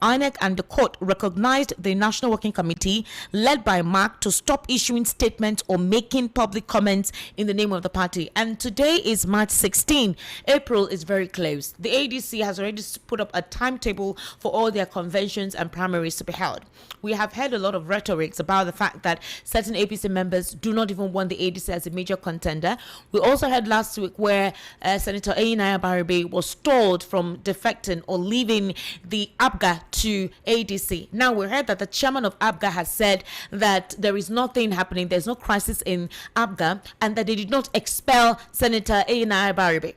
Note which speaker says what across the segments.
Speaker 1: INEC and the court recognized the National Working Committee led by Mark to stop issuing statements or making public comments in the name of the party. And today is March 16. April is very close. The ADC has already put up a timetable for all their conventions and primaries to be held. We have heard a lot of rhetorics about the fact that certain APC members do not even want the ADC as a major contender. We also heard last week where Senator Ayinaya Baribe was stalled from defecting or leaving the ABGA to ADC. Now we heard that the chairman of ABGA has said that there is nothing happening, there's no crisis in ABGA, and that they did not expel Senator Ayinaya Baribe.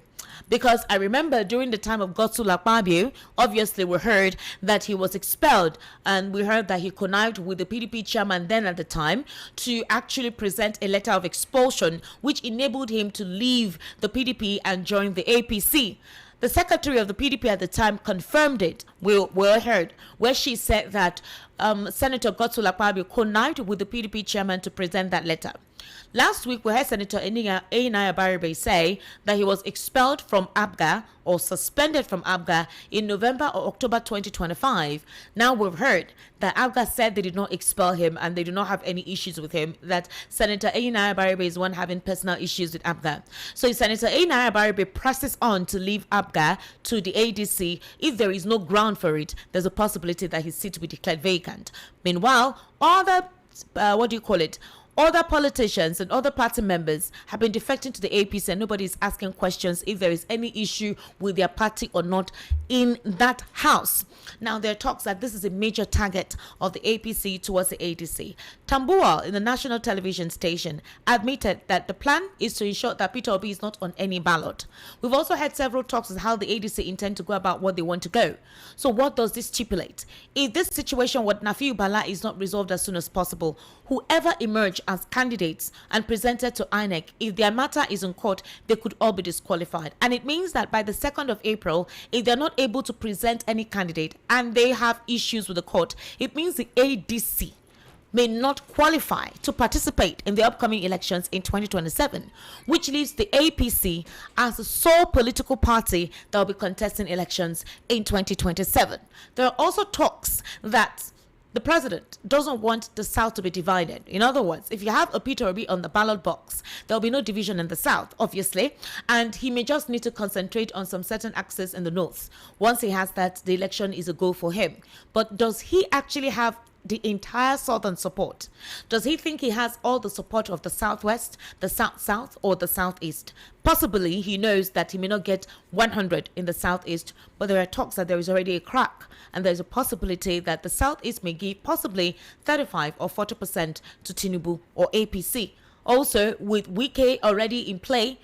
Speaker 1: Because I remember during the time of Godswill Akpabio, obviously we heard that he was expelled, and we heard that he connived with the PDP chairman then at the time to actually present a letter of expulsion, which enabled him to leave the PDP and join the APC. The secretary of the PDP at the time confirmed it. We heard where she said that Senator Godswill Akpabio connived with the PDP chairman to present that letter. Last week, we heard Senator Ayinaya Baribe say that he was expelled from ABGA or suspended from ABGA in November or October 2025. Now we've heard that ABGA said they did not expel him and they do not have any issues with him, that Senator Ayinaya Baribe is one having personal issues with ABGA. So if Senator Ayinaya Baribe presses on to leave ABGA to the ADC, if there is no ground for it, there's a possibility that his seat will be declared vacant. Meanwhile, other other politicians and other party members have been defecting to the APC, and nobody is asking questions if there is any issue with their party or not in that house. Now, there are talks that this is a major target of the APC towards the ADC. Tambuwal, in the national television station, admitted that the plan is to ensure that Peter Obi is not on any ballot. We've also had several talks on how the ADC intend to go about what they want to go. So what does this stipulate? If this situation with Nafiu Bala is not resolved as soon as possible, whoever emerge as candidates and presented to INEC, if their matter is in court, they could all be disqualified. And it means that by the 2nd of April, if they're not able to present any candidate and they have issues with the court, it means the ADC may not qualify to participate in the upcoming elections in 2027, which leaves the APC as the sole political party that will be contesting elections in 2027. There are also talks that the president doesn't want the South to be divided. In other words, if you have a Peter Obi on the ballot box, there will be no division in the South, obviously, and he may just need to concentrate on some certain axes in the North. Once he has that, the election is a go for him. But does he actually have the entire Southern support? Does he think he has all the support of the Southwest, the South, or the Southeast? Possibly he knows that he may not get 100 in the Southeast, but there are talks that there is already a crack, and there's a possibility that the Southeast may give possibly 35 or 40% to Tinubu or APC. Also, with Wike already in play,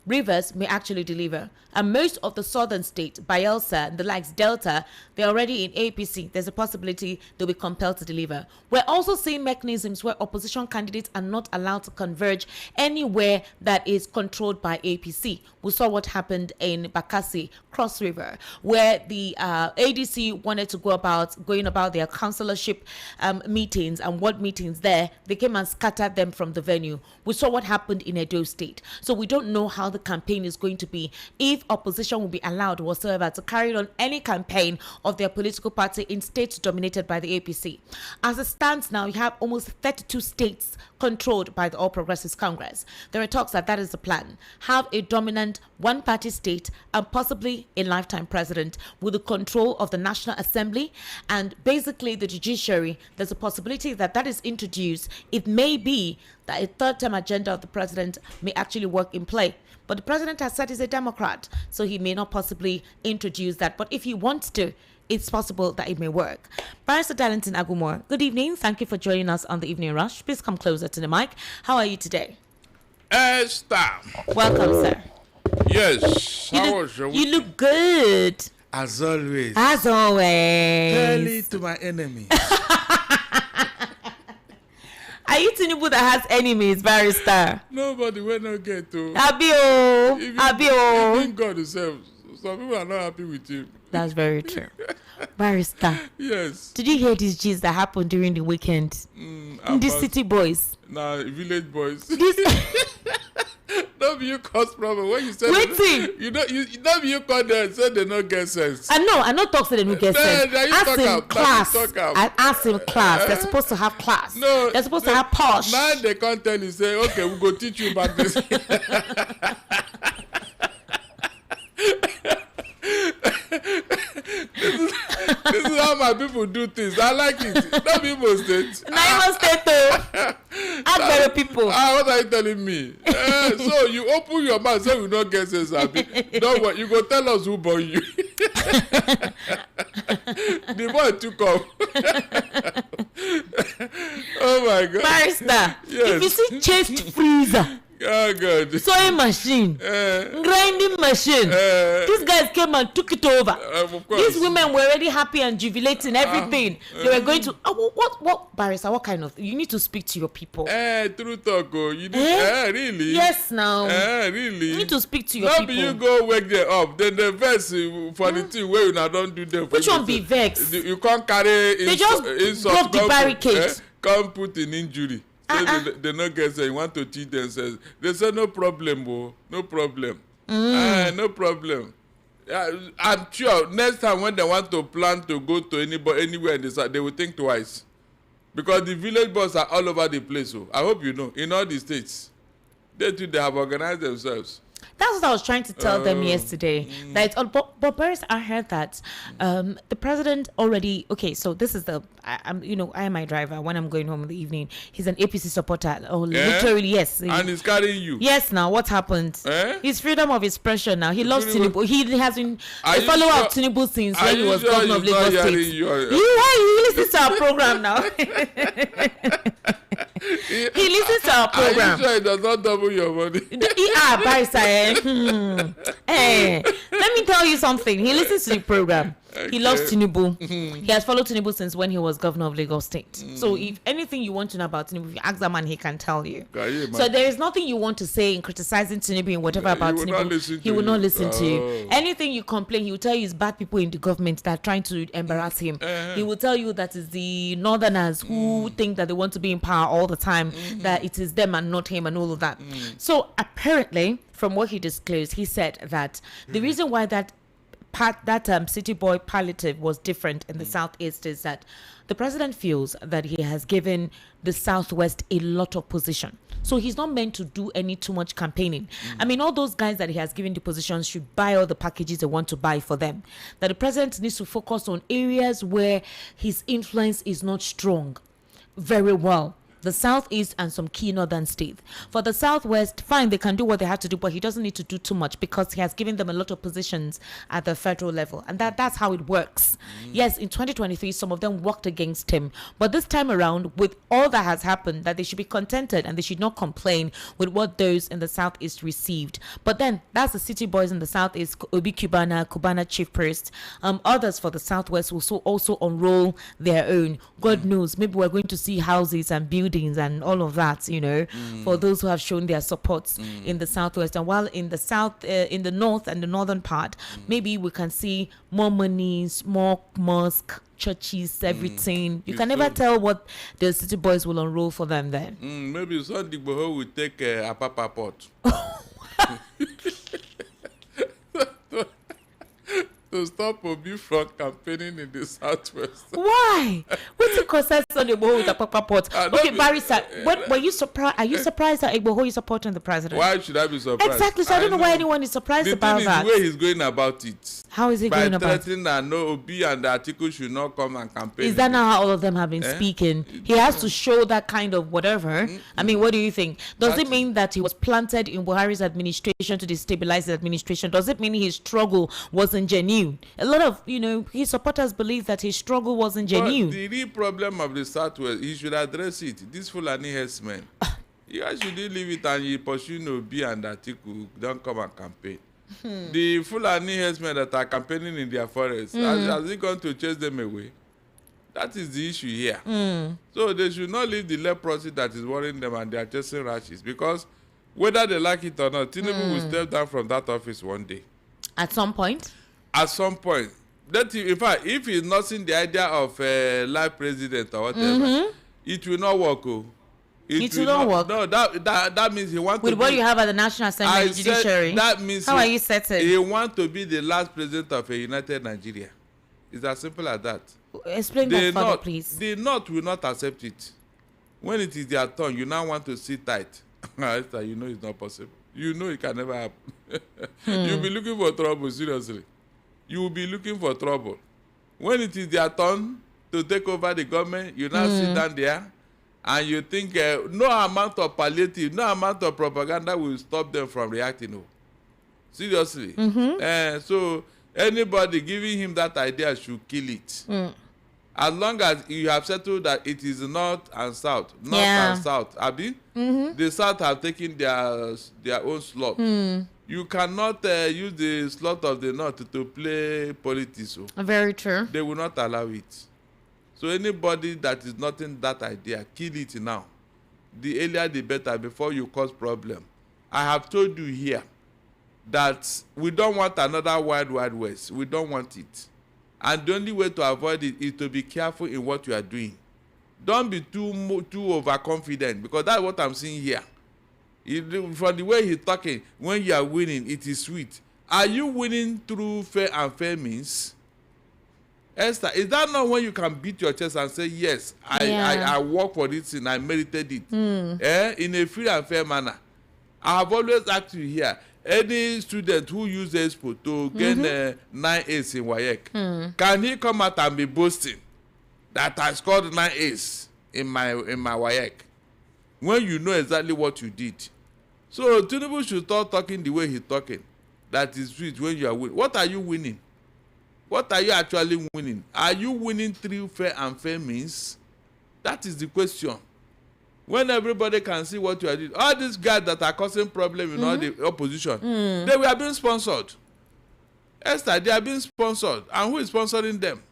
Speaker 1: Rivers may actually deliver. And most of the southern states, Bayelsa and the likes, Delta, they're already in APC. There's a possibility they'll be compelled to deliver. We're also seeing mechanisms where opposition candidates are not allowed to converge anywhere that is controlled by APC. We saw what happened in Bakassi, Cross River, where the ADC wanted to going about their councillorship meetings and ward meetings there. They came and scattered them from the venue. We saw what happened in Edo State. So we don't know how the campaign is going to be, if opposition will be allowed whatsoever to carry on any campaign of their political party in states dominated by the APC. As it stands now, you have almost 32 states controlled by the All Progressives Congress. There are talks that is the plan. Have a dominant one-party state and possibly a lifetime president with the control of the National Assembly and basically the Judiciary. There's a possibility that is introduced. It may be that a third-term agenda of the president may actually work in play. But the president has said he's a Democrat, so he may not possibly introduce that. But if he wants to, it's possible that it may work. Barrister Darlington Agumore, good evening. Thank you for joining us on the Evening Rush. Please come closer to the mic. How are you today?
Speaker 2: Esther.
Speaker 1: Welcome, sir.
Speaker 2: Yes.
Speaker 1: You look good.
Speaker 3: As always.
Speaker 1: As always.
Speaker 3: Tell it to my enemy.
Speaker 1: Are you Tinubu that has enemies, Barrister?
Speaker 2: Nobody will not get to.
Speaker 1: Abio.
Speaker 2: Even God himself. Some people are not happy with him.
Speaker 1: That's very true. Barrister.
Speaker 2: Yes.
Speaker 1: Did you hear these gist that happened during the weekend? These city boys.
Speaker 2: Nah, village boys. No be you cause problem when you say
Speaker 1: Waiting.
Speaker 2: you know no be you call them and say they no get sense.
Speaker 1: I no talk say they no get sense. Ask in class. I ask in class. They're supposed to have class.
Speaker 2: No,
Speaker 1: they're supposed to have posh.
Speaker 2: Now they can't tell you say okay we go teach you about this. This is how my people do things. I like it. Not people state.
Speaker 1: Not even state though. Ask people.
Speaker 2: What are you telling me? So you open your mouth say we don't get sense. Don't worry. You go tell us who born you. The boy took off. Oh my God.
Speaker 1: Barrister.
Speaker 2: Yes.
Speaker 1: If you see chest freezer.
Speaker 2: Oh God.
Speaker 1: Sewing machine, grinding machine. These guys came and took it over.
Speaker 2: Of course.
Speaker 1: These women were already happy and jubilating everything. They were going to. What, Barrister? What kind of? You need to speak to your people.
Speaker 2: True talk. Oh, you need. Really?
Speaker 1: Yes, now.
Speaker 2: Really?
Speaker 1: You need to speak to your people.
Speaker 2: Now you go wake them up. Then the vex for the thing where you now don't do them.
Speaker 1: Which one be vex?
Speaker 2: You can't carry.
Speaker 1: They just broke the barricades.
Speaker 2: Can't put in injury. They not get say you want to teach themselves. They say no problem, oh, no problem. No problem. I'm sure next time when they want to plan to go to anywhere in the south, they will think twice. Because the village boys are all over the place. Oh. I hope you know, in all the states. They too, they have organized themselves.
Speaker 1: That's what I was trying to tell them yesterday. That it's all, but Paris, I heard that the president already. Okay, so this is I am my driver when I'm going home in the evening. He's an APC supporter. Oh, literally, yes.
Speaker 2: And he's carrying you.
Speaker 1: Yes. Now, what happened? His freedom of expression. Now he loves Tinubu. He has been a follower of Tinubu since when he was governor of Lagos State. You listen to our program now. He listens to our program.
Speaker 2: Are you sure he does not double your money?
Speaker 1: Let me tell you something. He listens to the program. Okay. He loves Tinubu. He has followed Tinubu since when he was governor of Lagos State. So if anything you want to know about Tinubu, if you ask that man, he can tell you. So there is nothing you want to say in criticizing Tinubu and whatever about Tinubu. He will not listen to you. Anything you complain, he will tell you it's bad people in the government that are trying to embarrass him. He will tell you that it's the northerners who think that they want to be in power all the time, that it is them and not him and all of that. So apparently, from what he disclosed, he said that the reason why that city boy palliative was different in the southeast is that the president feels that he has given the southwest a lot of position. So he's not meant to do too much campaigning. I mean, all those guys that he has given the positions should buy all the packages they want to buy for them. That the president needs to focus on areas where his influence is not strong very well. The southeast and some key northern states. For the southwest, fine, they can do what they have to do, but he doesn't need to do too much because he has given them a lot of positions at the federal level. And that's how it works. Yes, in 2023, some of them worked against him. But this time around, with all that has happened, that they should be contented and they should not complain with what those in the southeast received. But then, that's the city boys in the southeast, Obi Cubana chief priest. Others for the southwest will also unroll their own. God knows, maybe we're going to see houses and buildings and all of that, for those who have shown their support in the southwest. And while in the south, in the north and the northern part, maybe we can see more monies, more mosque, churches, everything. You can never tell what the city boys will unroll for them then.
Speaker 2: Maybe Sunday Boho will take a papa pot. To stop Obi from campaigning in the southwest.
Speaker 1: Why? What's the concern on Igboho with the papa pot? Okay, Barrister, were you surprised? Are you surprised that Igboho is supporting the president?
Speaker 2: Why should I be surprised?
Speaker 1: Exactly. So I don't know why anyone is surprised about that.
Speaker 2: The way he's going about it.
Speaker 1: How is he going about it?
Speaker 2: By threatening that no Obi and Atiku should not come and campaign.
Speaker 1: Is that not how all of them have been speaking? He has to show that kind of whatever. I mean, what do you think? Does it mean that he was planted in Buhari's administration to destabilize the administration? Does it mean his struggle wasn't genuine? A lot of, his supporters believe that his struggle wasn't genuine.
Speaker 2: But the real problem of the Southwest, he should address it. This Fulani herdsmen, you guys should leave it and you pursue Obi and Atiku, don't come and campaign. The Fulani herdsmen that are campaigning in their forests, has he gone to chase them away? That is the issue here. So they should not leave the leprosy that is worrying them and they are chasing rashes, because whether they like it or not, Tinubu will step down from that office one day.
Speaker 1: At some point?
Speaker 2: At some point. In fact, if he's not seen the idea of a live president or whatever, it will not work.
Speaker 1: It will not work.
Speaker 2: No, that means he wants
Speaker 1: with
Speaker 2: to
Speaker 1: what
Speaker 2: be,
Speaker 1: you have at the National Assembly and Judiciary.
Speaker 2: That means
Speaker 1: how are you settled?
Speaker 2: He wants to be the last president of a united Nigeria. It's as simple as that.
Speaker 1: Explain that further, please.
Speaker 2: The North will not accept it. When it is their turn, you now want to sit tight. You know it's not possible. You know it can never happen. You'll be looking for trouble, seriously. You will be looking for trouble. When it is their turn to take over the government, you now sit down there and you think no amount of palliative, no amount of propaganda will stop them from reacting. No. Seriously. So anybody giving him that idea should kill it. As long as you have settled that it is north and south, and south, Abi, the south have taken their own slot. You cannot use the slot of the north to play politics. So.
Speaker 1: Very true.
Speaker 2: They will not allow it. So anybody that is not in that idea, kill it now. The earlier the better, before you cause problem. I have told you here that we don't want another wild west. We don't want it. And the only way to avoid it is to be careful in what you are doing. Don't be too overconfident, because that's what I'm seeing here. From the way he's talking, when you are winning, it is sweet. Are you winning through fair and fair means? Esther, is that not when you can beat your chest and say, yes, I work for this and I merited it in a free and fair manner? I have always asked you here, any student who uses Expo to gain 9 A's in WAEC, can he come out and be boasting that I scored 9 A's in my WAEC when you know exactly what you did? So Tinubu should start talking the way he's talking. That is sweet when you are winning. What are you winning? What are you actually winning? Are you winning through fair and fair means? That is the question. When everybody can see what you are doing, all these guys that are causing problems in all the opposition, they were being sponsored. Esther, they are being sponsored. And who is sponsoring them?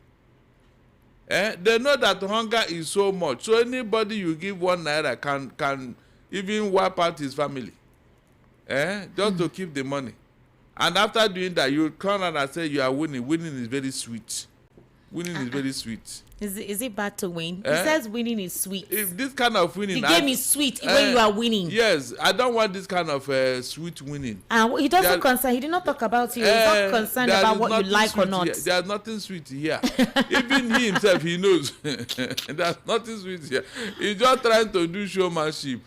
Speaker 2: They know that hunger is so much. So anybody you give 1 naira can even wipe out his family. Just to keep the money. And after doing that, you come out and say you are winning. Winning is very sweet. Winning is very sweet.
Speaker 1: Is it bad to win? He says winning is sweet.
Speaker 2: If this kind of winning,
Speaker 1: the game is sweet when you are winning.
Speaker 2: Yes, I don't want this kind of sweet winning.
Speaker 1: And he doesn't concern. He did not talk about you. He's not concerned about what you like or not.
Speaker 2: There's nothing sweet here. Even he himself, he knows. There's nothing sweet here. He's just trying to do showmanship.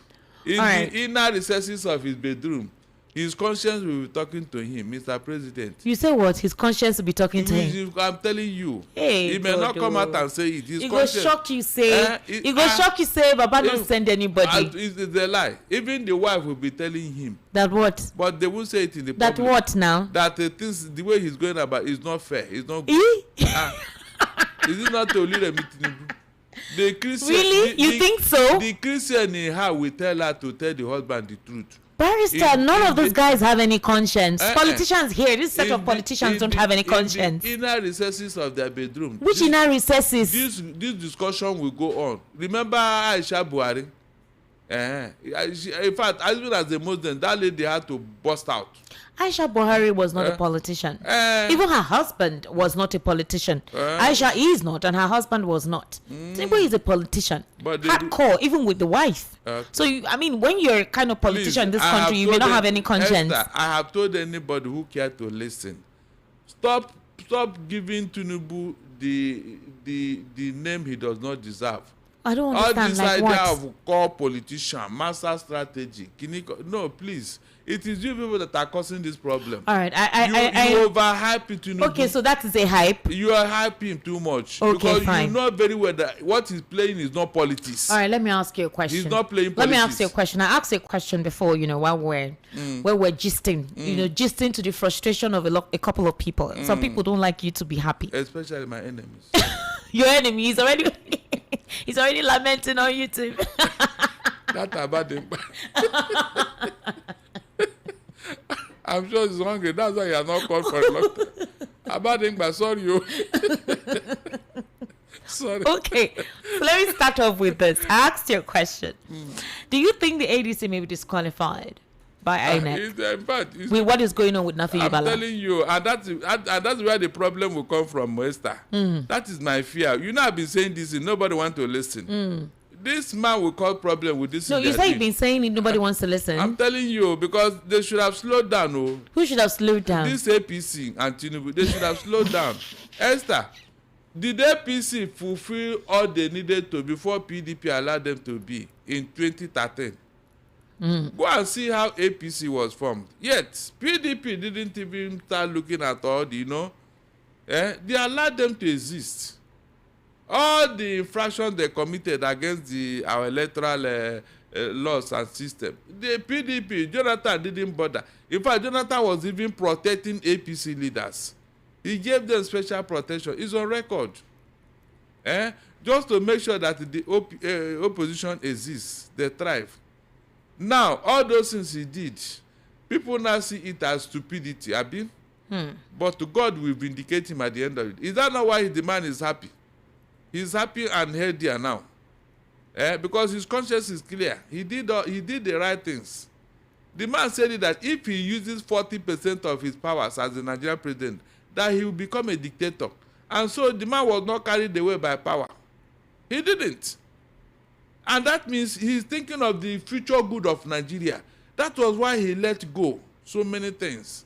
Speaker 2: In the inner recesses of his bedroom, his conscience will be talking to him, Mr. President.
Speaker 1: You say what? His conscience will be talking to him?
Speaker 2: I'm telling you.
Speaker 1: Hey,
Speaker 2: he may not come out and say it.
Speaker 1: He go shock you say. He go shock you say, Baba don't send anybody.
Speaker 2: It's a lie. Even the wife will be telling him.
Speaker 1: That what?
Speaker 2: But they won't say it in the public.
Speaker 1: That what now?
Speaker 2: That the way he's going about is not fair. It's not good. Is it not to lead a meeting? The Christian,
Speaker 1: really? You think so?
Speaker 2: The Christian in her will tell her to tell the husband the truth.
Speaker 1: Barrister, none of those guys have any conscience. Politicians here, this set of politicians don't have any conscience.
Speaker 2: In the inner recesses of their bedroom.
Speaker 1: Which inner recesses?
Speaker 2: This discussion will go on. Remember Aisha Buhari? In fact, as well as the Muslim, that lady had to bust out.
Speaker 1: Aisha Buhari was not a politician. Even her husband was not a politician. Aisha is not, and her husband was not. Tinubu is a politician. But hardcore, even with the wife. So, when you're a kind of politician in this country, you may not have any conscience.
Speaker 2: Esther, I have told anybody who cares to listen, stop giving Tinubu the name he does not deserve.
Speaker 1: I don't understand.
Speaker 2: All this idea of core politician, master strategy, no, please. It is you people that are causing this problem.
Speaker 1: All right,
Speaker 2: you overhype Tinubu.
Speaker 1: Okay, so that is a hype.
Speaker 2: You are hyping him too much.
Speaker 1: Okay,
Speaker 2: because
Speaker 1: fine.
Speaker 2: You know very well that what he's playing is not politics.
Speaker 1: All right, let me ask you a question.
Speaker 2: He's not playing politics.
Speaker 1: Let me ask you a question. I asked you a question before, while we're gisting, gisting to the frustration of a couple of people. Some people don't like you to be happy.
Speaker 2: Especially my enemies.
Speaker 1: Your enemy is already he's already lamenting on YouTube.
Speaker 2: That's about him. I'm sure he's hungry. That's why he has not called for a long time. About him, but sorry, you. Sorry.
Speaker 1: Okay, so let me start off with this. I asked you a question. Do you think the ADC may be disqualified by INEC?
Speaker 2: In fact,
Speaker 1: with what is going on with Nafi Ibala?
Speaker 2: I'm telling you, and that's where the problem will come from, Esther. That is my fear. I've been saying this, and nobody wants to listen. this man will cause problem with this.
Speaker 1: No, you say you've been saying it, nobody wants to listen.
Speaker 2: I'm telling you, because they should have slowed down. Oh.
Speaker 1: Who should have slowed down?
Speaker 2: This APC and Tinubu, they should have slowed down. Esther, did APC fulfill all they needed to before PDP allowed them to be in 2013? Go and see how APC was formed. Yet, PDP didn't even start looking at all, they allowed them to exist. All the infractions they committed against our electoral laws and system, the PDP, Jonathan didn't bother. In fact, Jonathan was even protecting APC leaders. He gave them special protection. It's on record. Just to make sure that the opposition exists, they thrive. Now, all those things he did, people now see it as stupidity, Abi. But to God will vindicate him at the end of it. Is that not why the man is happy? He's happy and healthier now. Because his conscience is clear. He did the right things. The man said that if he uses 40% of his powers as the Nigerian president, that he will become a dictator. And so the man was not carried away by power. He didn't. And that means he's thinking of the future good of Nigeria. That was why he let go so many things.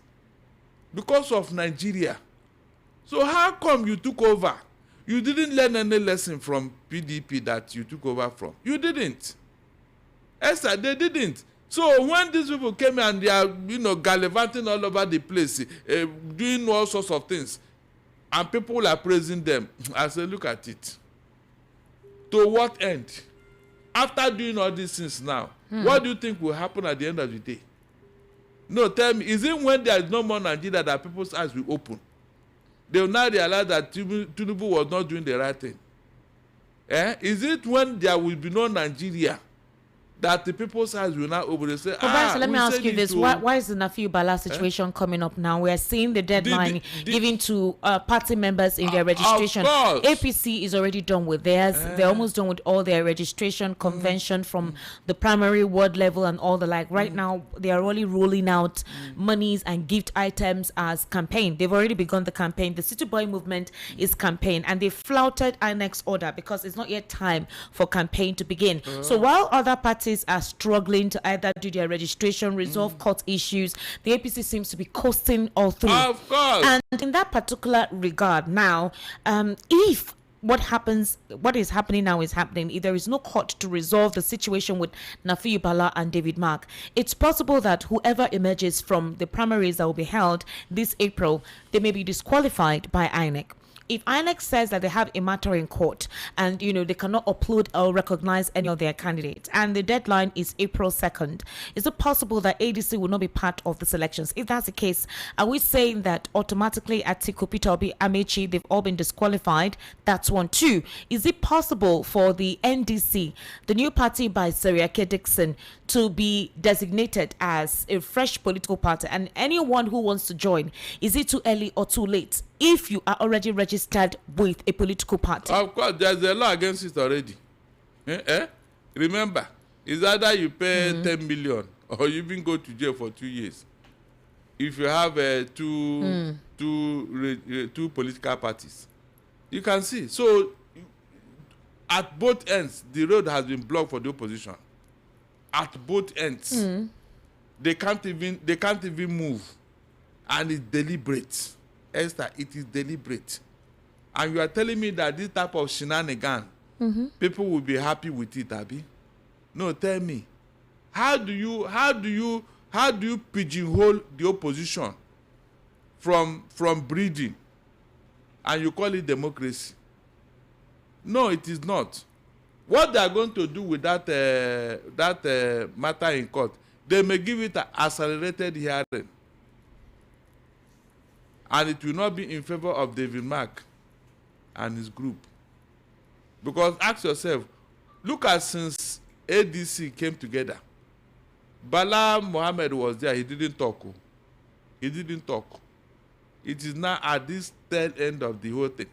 Speaker 2: Because of Nigeria. So how come you took over? You didn't learn any lesson from PDP that you took over from. You didn't. Esther, they didn't. So when these people came and they are, gallivanting all over the place, doing all sorts of things, and people are praising them, I say, look at it. To what end? After doing all these things now, what do you think will happen at the end of the day? No, tell me, is it when there is no more Nigeria that people's eyes will open? They will now realize that Tinubu was not doing the right thing. Is it when there will be no Nigeria that the people's eyes will now open and say,
Speaker 1: so let me ask you this. Why is the Nafiu Bala situation coming up now? We are seeing the deadline given to party members in their registration. APC is already done with theirs. They're almost done with all their registration convention from the primary ward level and all the like. Right now, they are only rolling out monies and gift items as campaign. They've already begun the campaign. The City Boy movement is campaign, and they flouted INEC's order because it's not yet time for campaign to begin. So while other parties are struggling to either do their registration, resolve court issues, the APC seems to be coasting all through.
Speaker 2: Of course.
Speaker 1: And in that particular regard, now, if what is happening now is happening, if there is no court to resolve the situation with Nafiu Bala and David Mark, it's possible that whoever emerges from the primaries that will be held this April, they may be disqualified by INEC. If INEC says that they have a matter in court and, they cannot upload or recognize any of their candidates, and the deadline is April 2nd, is it possible that ADC will not be part of the selections? If that's the case, are we saying that automatically Atiku, Peter Obi, Amechi, they've all been disqualified? That's one. Two, is it possible for the NDC, the new party by Seriake Dixon, to be designated as a fresh political party, and anyone who wants to join, is it too early or too late if you are already registered with a political party?
Speaker 2: Of course, there's a law against it already. Remember, it's either you pay 10 million or you even go to jail for 2 years if you have two political parties. You can see. So at both ends, the road has been blocked for the opposition. At both ends, they can't even move, and it's deliberate. Esther, it is deliberate. And you are telling me that this type of shenanigan, people will be happy with it, Abi? No, tell me, how do you pigeonhole the opposition from breeding, and you call it democracy? No, it is not. What they are going to do with that matter in court, they may give it an accelerated hearing, and it will not be in favor of David Mark and his group. Because ask yourself, look at since ADC came together, Bala Mohammed was there. He didn't talk. He didn't talk. It is now at this tail end of the whole thing.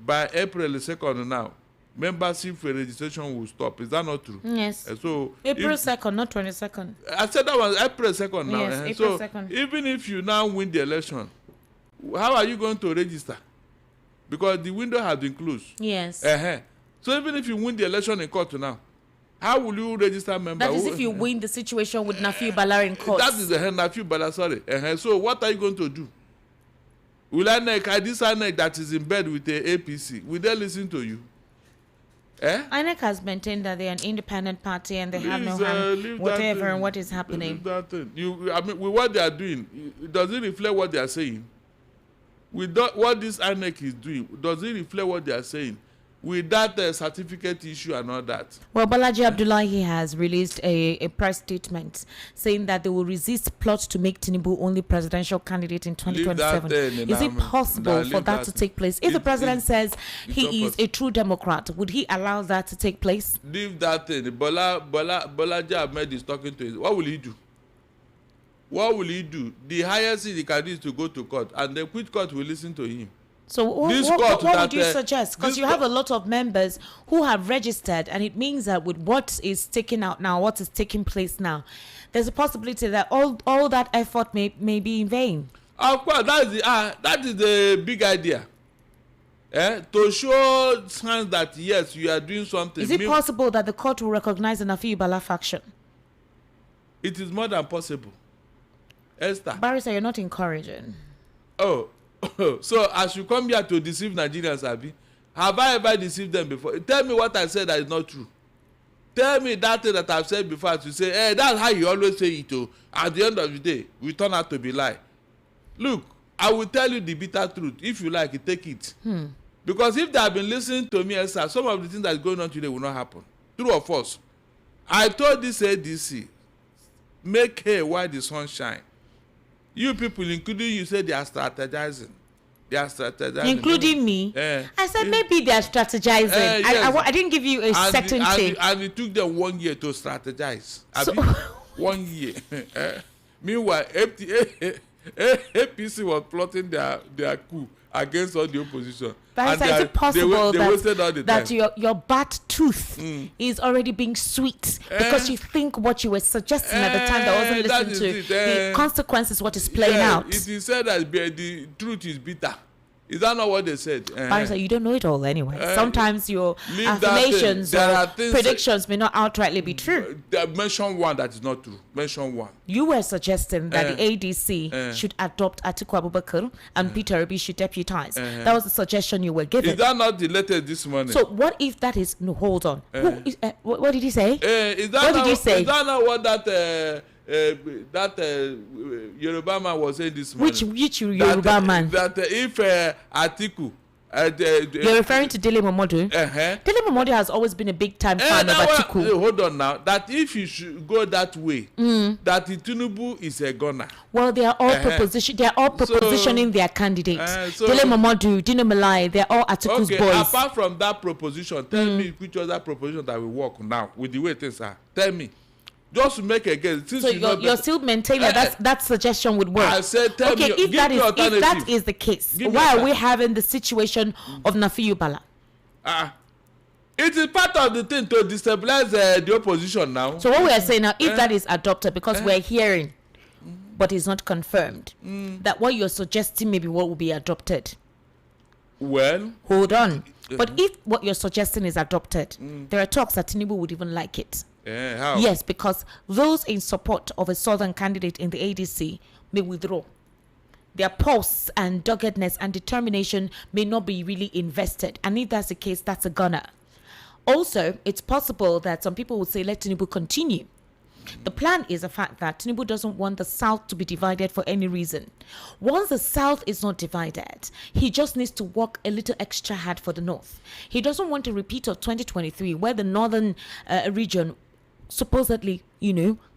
Speaker 2: By April 2nd now, membership registration will stop. Is that not true?
Speaker 1: Yes.
Speaker 2: So
Speaker 1: April 2nd, not 22nd.
Speaker 2: I said that was April 2nd now.
Speaker 1: Yes, April 2nd.
Speaker 2: Even if you now win the election, how are you going to register? Because the window has been closed.
Speaker 1: Yes.
Speaker 2: So even if you win the election in court now, how will you register member?
Speaker 1: That is if you win the situation with Nafiu Bala in court.
Speaker 2: That is the Nafiu Bala, sorry. So what are you going to do? Will INEC, this INEC that is in bed with the APC, will they listen to you?
Speaker 1: INEC has maintained that they're an independent party and they have no hand whatever and what is happening.
Speaker 2: That thing. I mean, with what they are doing, does it reflect what they are saying? With what this INEC is doing, does it reflect what they are saying? With that certificate issue and all that.
Speaker 1: Well, Balaji Abdullahi has released a press statement saying that they will resist plots to make Tinubu only presidential candidate in 2027. Is it possible for that to take place? If the president says he is a true Democrat, would he allow that to take place?
Speaker 2: Leave that thing. Balaji Ahmed is talking to his. What will he do? What will he do? The highest he can do is to go to court, and the quit court will listen to him.
Speaker 1: So what would you suggest? Because you have a lot of members who have registered, and it means that with what is taking out now, what is taking place now, there's a possibility that all that effort may be in vain.
Speaker 2: Of course, that is the big idea. To show signs that yes, you are doing something.
Speaker 1: Is it possible that the court will recognize the Nafiu Bala faction?
Speaker 2: It is more than possible. Esther.
Speaker 1: Barrister, you're not encouraging.
Speaker 2: Oh. So as you come here to deceive Nigerians, Abi, have I ever deceived them before? Tell me what I said that is not true. Tell me that thing that I've said before to say, hey, that's how you always say it. At the end of the day, we turn out to be lie. Look, I will tell you the bitter truth. If you like it, take it. Because if they have been listening to me, Esther, some of the things that is going on today will not happen. True or false? I told this ADC, make hay while the sun shines. You people, including you, say they are strategizing. They are strategizing.
Speaker 1: Including me? I said maybe they are strategizing. Yes. I didn't give you a certainty.
Speaker 2: And it took them 1 year to strategize. So 1 year. Meanwhile, APC was plotting their coup against all the opposition.
Speaker 1: But is it possible that your bad tooth is already being sweet because you think what you were suggesting at the time that wasn't listened to? The consequences, what is playing out.
Speaker 2: It is said that the truth is bitter. Is that not what they said?
Speaker 1: Barrister, you don't know it all anyway. Sometimes your affirmations or predictions may not outrightly be true.
Speaker 2: Mention one that is not true. Mention one.
Speaker 1: You were suggesting that the ADC should adopt Atiku Abubakar and Peter Obi should deputize. That was the suggestion you were given.
Speaker 2: Is that not the latest this morning?
Speaker 1: So what if that is... No, hold on. What did he say? What did you say?
Speaker 2: Is that not what that Yoruba man was saying this morning?
Speaker 1: Which Yoruba man?
Speaker 2: That if Atiku...
Speaker 1: you're referring to Dele Momodu? Dele Momodu has always been a big time fan of Atiku.
Speaker 2: Hold on now. That if you should go that way, that Tinubu is a gunner.
Speaker 1: Well, they are all propositioning their candidates. Dele Momodu, Dino Malai, they're all Atiku's boys.
Speaker 2: Apart from that proposition, tell me which other proposition that will work now with the way things are. Tell me. Just to make a guess.
Speaker 1: So you're still maintaining that suggestion would work.
Speaker 2: I said, tell me,
Speaker 1: if that is the case, why are we having the situation of Nafiu Bala?
Speaker 2: It is part of the thing to destabilize the opposition now.
Speaker 1: So what we are saying now, if that is adopted, because we're hearing, but it's not confirmed, that what you're suggesting maybe what will be adopted.
Speaker 2: Well,
Speaker 1: hold on. But if what you're suggesting is adopted, there are talks that Tinubu would even like it.
Speaker 2: How?
Speaker 1: Yes, because those in support of a southern candidate in the ADC may withdraw. Their pulse and doggedness and determination may not be really invested. And if that's the case, that's a gunner. Also, it's possible that some people would say, let Tinubu continue. The plan is the fact that Tinubu doesn't want the South to be divided for any reason. Once the South is not divided, he just needs to work a little extra hard for the North. He doesn't want a repeat of 2023 where the Northern region supposedly,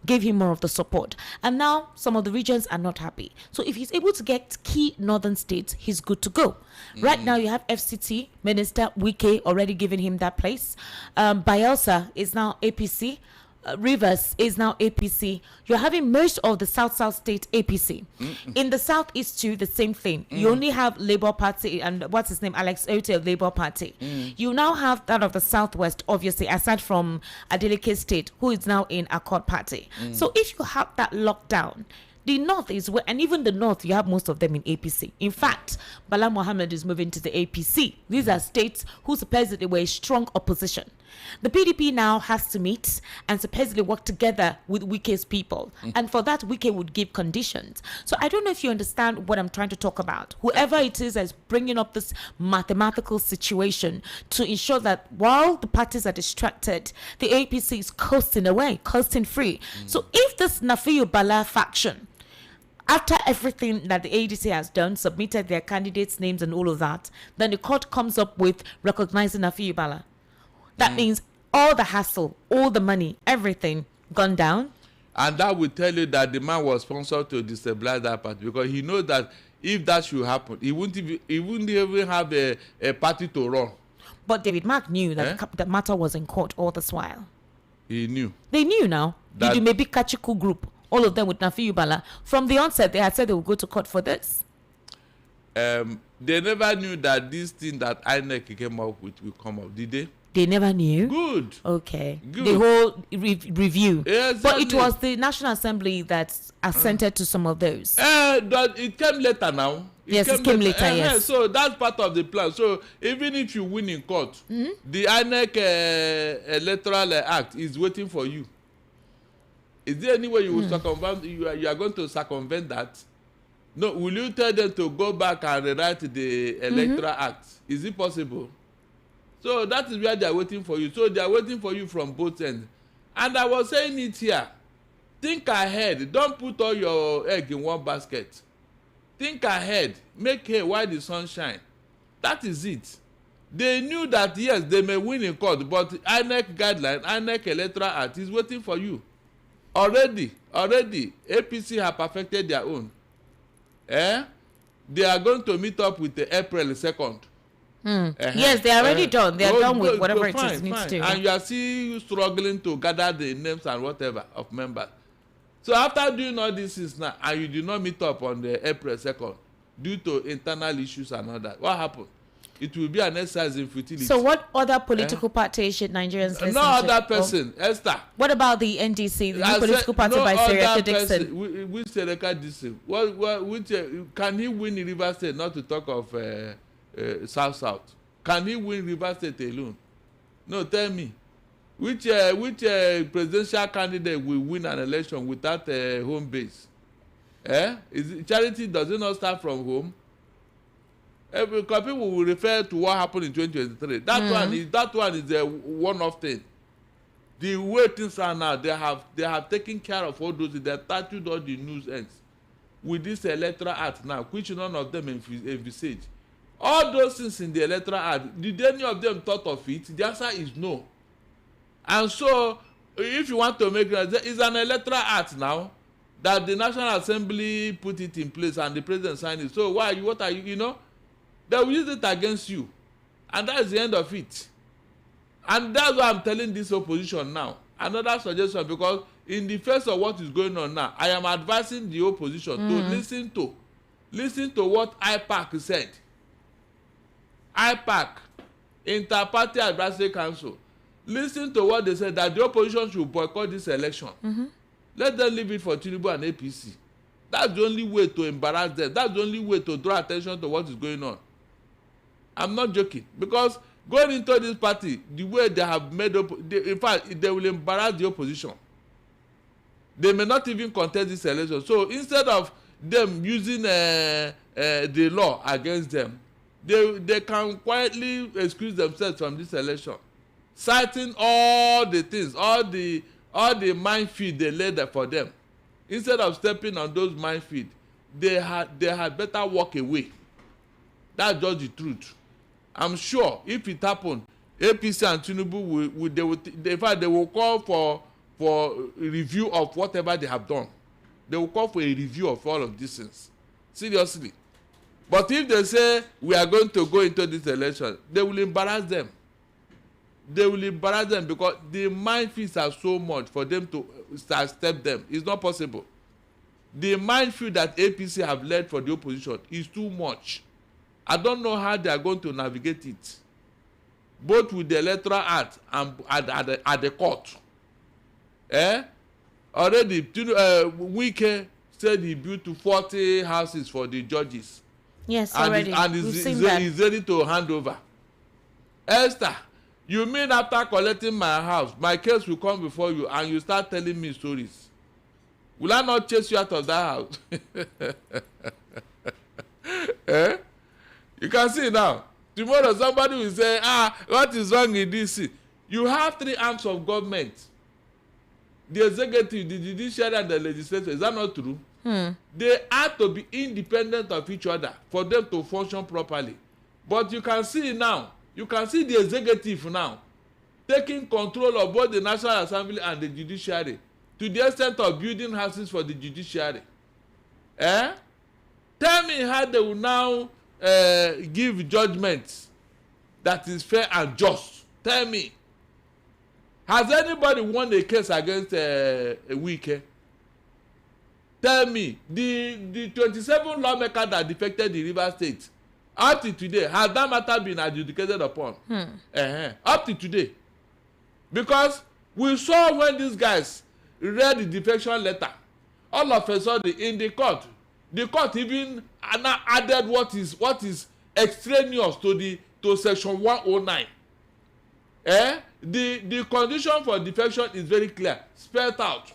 Speaker 1: gave him more of the support. And now some of the regions are not happy. So if he's able to get key northern states, he's good to go. Right now you have FCT Minister Wike already giving him that place. Bayelsa is now APC. Rivers is now APC. You're having most of the South state APC. In the Southeast too, the same thing. You only have Labour Party and what's his name, Alex Otte of Labour Party. You now have that of the Southwest, obviously, aside from Adeleke State, who is now in Accord Party. So if you have that lockdown, The North is where, and even the North, you have most of them in APC. In fact, Bala Mohammed is moving to the APC. These are states who supposedly were a strong opposition. The PDP now has to meet and supposedly work together with Wike's people. And for that, Wike would give conditions. So I don't know if you understand what I'm trying to talk about. Whoever it is that's bringing up this mathematical situation to ensure that while the parties are distracted, the APC is coasting away, coasting free. So if this Nafiu Bala faction, after everything that the ADC has done, submitted their candidates' names and all of that, then the court comes up with recognizing Nafiu Bala. That means all the hassle, all the money, everything gone down.
Speaker 2: And that will tell you that the man was sponsored to destabilize that party, because he knows that if that should happen, he wouldn't even have a party to run.
Speaker 1: But David Mark knew that the matter was in court all this while.
Speaker 2: He knew.
Speaker 1: They knew now.
Speaker 2: That
Speaker 1: the maybe Kachiku group, all of them with Nafiu Bala, from the onset, they had said they would go to court for this.
Speaker 2: They never knew that this thing that INEC came up with will come up, did they?
Speaker 1: They never knew.
Speaker 2: Good.
Speaker 1: Okay.
Speaker 2: Good.
Speaker 1: The whole review.
Speaker 2: Yeah,
Speaker 1: but
Speaker 2: exactly.
Speaker 1: it was the National Assembly that assented to some of those.
Speaker 2: But it came later now.
Speaker 1: It came later, yes.
Speaker 2: So that's part of the plan. So even if you win in court, the INEC Electoral Act is waiting for you. Is there any way you will circumvent? You are going to circumvent that? No. Will you tell them to go back and rewrite the Electoral Act? Is it possible? So that is where they are waiting for you. So they are waiting for you from both ends. And I was saying it here. Think ahead. Don't put all your egg in one basket. Think ahead. Make hay while the sun shines. That is it. They knew that, yes, they may win in court, but INEC guideline, INEC Electoral Act is waiting for you. Already, APC have perfected their own. They are going to meet up with the April 2nd.
Speaker 1: Yes, they are already done. They are done with whatever it is needs to.
Speaker 2: And you are still struggling to gather the names and whatever of members. So after doing all this is now, and you did not meet up on the April 2nd due to internal issues and all that, what happened? It will be an exercise in futility.
Speaker 1: So what other political party should Nigerians listen to?
Speaker 2: No other person, Esther.
Speaker 1: What about the NDC, the new political party by Seriaka Dixon?
Speaker 2: Which Seriaka Dixon? Can he win in Rivers State, not to talk of South? Can he win Rivers State alone? No, tell me. Which presidential candidate will win an election without a home base? Charity does it not start from home? Because people will refer to what happened in 2023. That one is a one-off thing. The way things are now, they have taken care of all those. They have tattooed all the news ends with this electoral act now, which none of them envisage. All those things in the electoral act, did any of them thought of it? The answer is no. And so, if you want to make it, it's an electoral act now that the National Assembly put it in place and the president signed it. So what are you, they will use it against you. And that is the end of it. And that's why I'm telling this opposition now. Another suggestion, because in the face of what is going on now, I am advising the opposition to listen to what IPAC said. IPAC, Inter-Party Advisory Council, listen to what they said, that the opposition should boycott this election. Let them leave it for Tinubu and APC. That's the only way to embarrass them. That's the only way to draw attention to what is going on. I'm not joking, because going into this party, the way they have made up, in fact, they will embarrass the opposition. They may not even contest this election. So instead of them using the law against them, they can quietly excuse themselves from this election, citing all the things, all the minefield they laid for them. Instead of stepping on those minefield, they had better walk away. That's just the truth. I'm sure if it happened, APC and Tinubu they will call for a review of whatever they have done. They will call for a review of all of these things. Seriously. But if they say we are going to go into this election, they will embarrass them. They will embarrass them, because the minefields are so much for them to step them. It's not possible. The minefield that APC have led for the opposition is too much. I don't know how they are going to navigate it, both with the electoral act and at the court. Already Wike said he built 40 houses for the judges.
Speaker 1: Yes,
Speaker 2: and
Speaker 1: already.
Speaker 2: He's ready to hand over. Esther, you mean after collecting my house, my case will come before you and you start telling me stories? Will I not chase you out of that house? Eh? You can see now. Tomorrow somebody will say, what is wrong in DC? You have 3 arms of government. The executive, the judiciary, and the legislature. Is that not true? They have to be independent of each other for them to function properly. But you can see now, you can see the executive now taking control of both the National Assembly and the judiciary to the extent of building houses for the judiciary. Tell me how they will now give judgment that is fair and just. Tell me. Has anybody won a case against a Wike? Tell me, the 27 lawmakers that defected the River State, up to today, has that matter been adjudicated upon? Up to today. Because we saw when these guys read the defection letter, all of a sudden in the court even now added what is extraneous to section 109. The condition for defection is very clear, spelled out.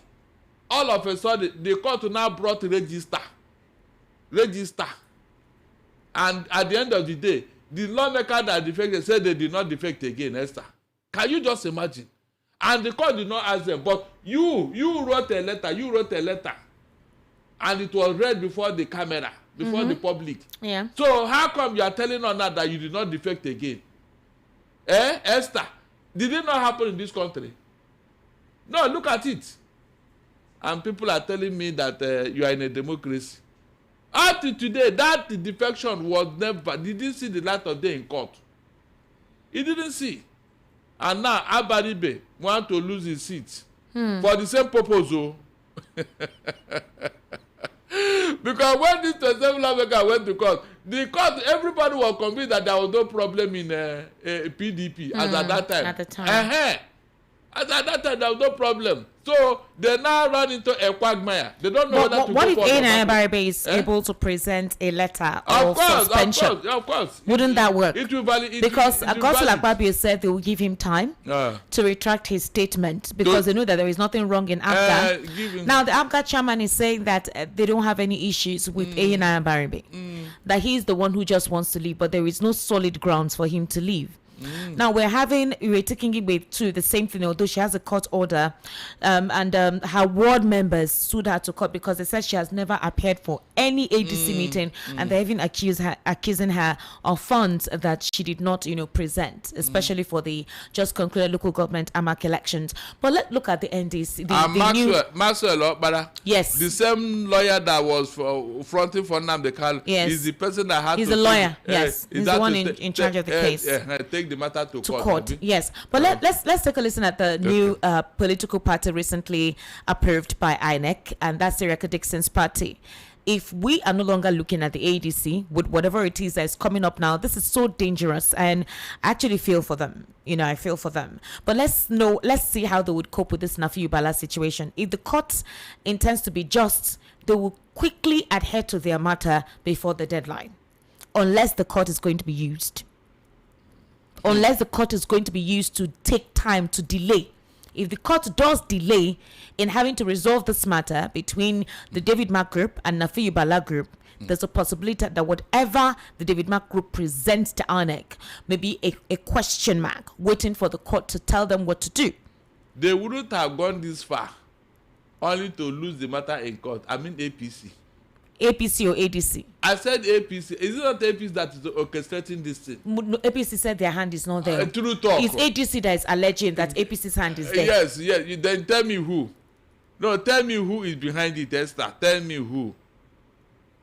Speaker 2: All of a sudden, the court now brought register, and at the end of the day, the lawmaker that defected said they did not defect again. Esther, can you just imagine? And the court did not ask them, but you wrote a letter, and it was read before the camera, before the public.
Speaker 1: Yeah.
Speaker 2: So how come you are telling us now that you did not defect again? Esther, did it not happen in this country? No, look at it. And people are telling me that you are in a democracy. Up to today, that defection was never, didn't see the light of day in court. He didn't see. And now Abaribe want to lose his seat for the same purpose. Because when this 27 lawmaker went to court, everybody was convinced that there was no problem in PDP as at that time.
Speaker 1: At the time.
Speaker 2: As at that time, there was no problem. So they now run into a quagmire. They don't know whether to
Speaker 1: what
Speaker 2: go
Speaker 1: if
Speaker 2: forward.
Speaker 1: Abaribe is able to present a letter of suspension?
Speaker 2: Of course.
Speaker 1: Wouldn't that work?
Speaker 2: It will valid.
Speaker 1: Because Apostle Akpabio said they will give him time to retract his statement because they know that there is nothing wrong in ABGA. Now the ABGA chairman is saying that they don't have any issues with Abaribe. That he is the one who just wants to leave, but there is no solid grounds for him to leave. Now we're taking it to the same thing, although she has a court order, and her ward members sued her to court because they said she has never appeared for any ADC meeting, and they're even accusing her of funds that she did not, present, especially for the just concluded local government AMAC elections. But let's look at the NDC.
Speaker 2: Maxwell Okpara.
Speaker 1: Yes.
Speaker 2: The same lawyer that was fronting for Nnamdi Kanu is the person that had
Speaker 1: He's
Speaker 2: to...
Speaker 1: He's a lawyer, yes. He's the one in charge of the case.
Speaker 2: Take the matter to
Speaker 1: court. Yes. But let's take a listen at the new political party recently approved by INEC, and that's the Rebecca Dixon's party. If we are no longer looking at the ADC with whatever it is that is coming up now, this is so dangerous, and I actually feel for them. I feel for them. But let's see how they would cope with this Nafi Ubala situation. If the court intends to be just, they will quickly adhere to their matter before the deadline, unless the court is going to be used. Unless the court is going to be used to take time to delay. If the court does delay in having to resolve this matter between the David Mark Group and Nafi Ubala Group, there's a possibility that whatever the David Mark Group presents to INEC may be a question mark waiting for the court to tell them what to do.
Speaker 2: They wouldn't have gone this far only to lose the matter in court. I mean APC.
Speaker 1: APC or ADC?
Speaker 2: I said APC. Is it not APC that is orchestrating this thing?
Speaker 1: No, APC said their hand is not there.
Speaker 2: True talk.
Speaker 1: It's ADC that is alleging that APC's hand is there.
Speaker 2: Yes. Then tell me who. No, tell me who is behind it, Esther. Tell me who.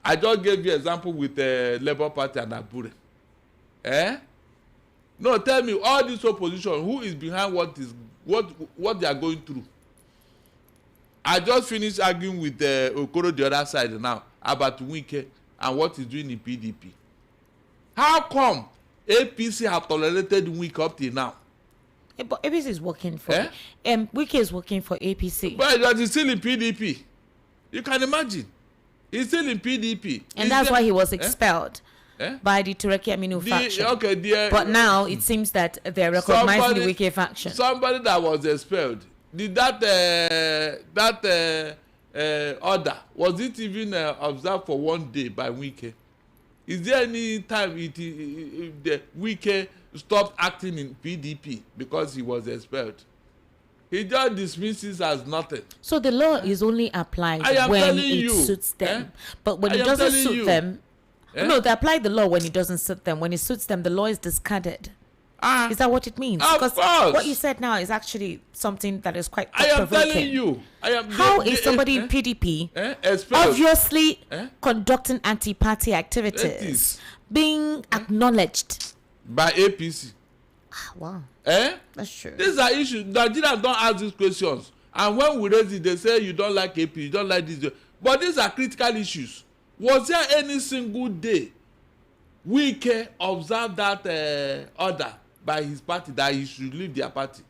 Speaker 2: I just gave you an example with the Labour Party and Abure. No, tell me all this opposition, who is behind what they are going through. I just finished arguing with Okoro the other side now about Wike and what he's doing in PDP. How come APC have tolerated Wike up till now?
Speaker 1: But APC is working for Wike is working for APC.
Speaker 2: But he's still in PDP. You can imagine. He's still in PDP.
Speaker 1: And that's why he was expelled by the Tureki Aminu faction. But now it seems that they're recognizing the Wike faction.
Speaker 2: Somebody that was expelled, did that order, was it even observed for 1 day by Wike? Is there any time the Wike stopped acting in PDP because he was expelled? He just dismisses as nothing.
Speaker 1: So the law is only applied when it suits them. But when it doesn't suit them, no, they apply the law when it doesn't suit them. When it suits them, the law is discarded. Is that what it means?
Speaker 2: Because
Speaker 1: what you said now is actually something that is quite provoking.
Speaker 2: I am telling you.
Speaker 1: How is somebody in PDP obviously conducting anti-party activities being acknowledged
Speaker 2: by APC?
Speaker 1: Wow. That's true.
Speaker 2: These are issues. Nigerians don't ask these questions. And when we raise it, they say you don't like AP, you don't like this. But these are critical issues. Was there any single day Wike observed that order by his party that he should leave their party?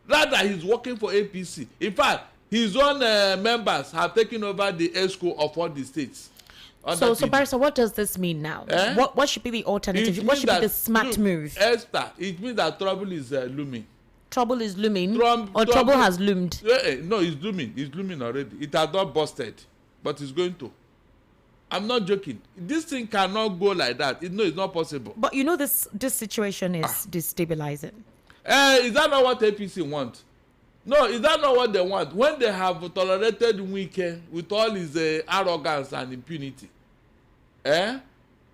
Speaker 2: Rather, he's working for APC. In fact, his own members have taken over the ESCO of all the states.
Speaker 1: So Barrister, what does this mean now? What should be the alternative? What should be the smart move?
Speaker 2: Esther, it means that trouble is looming.
Speaker 1: Trouble is looming? Trouble has loomed?
Speaker 2: No, it's looming. It's looming already. It has not busted, but it's going to. I'm not joking. This thing cannot go like that. It's not possible.
Speaker 1: But you know this situation is destabilizing.
Speaker 2: Is that not what APC want? No, is that not what they want? When they have tolerated Wike with all his arrogance and impunity,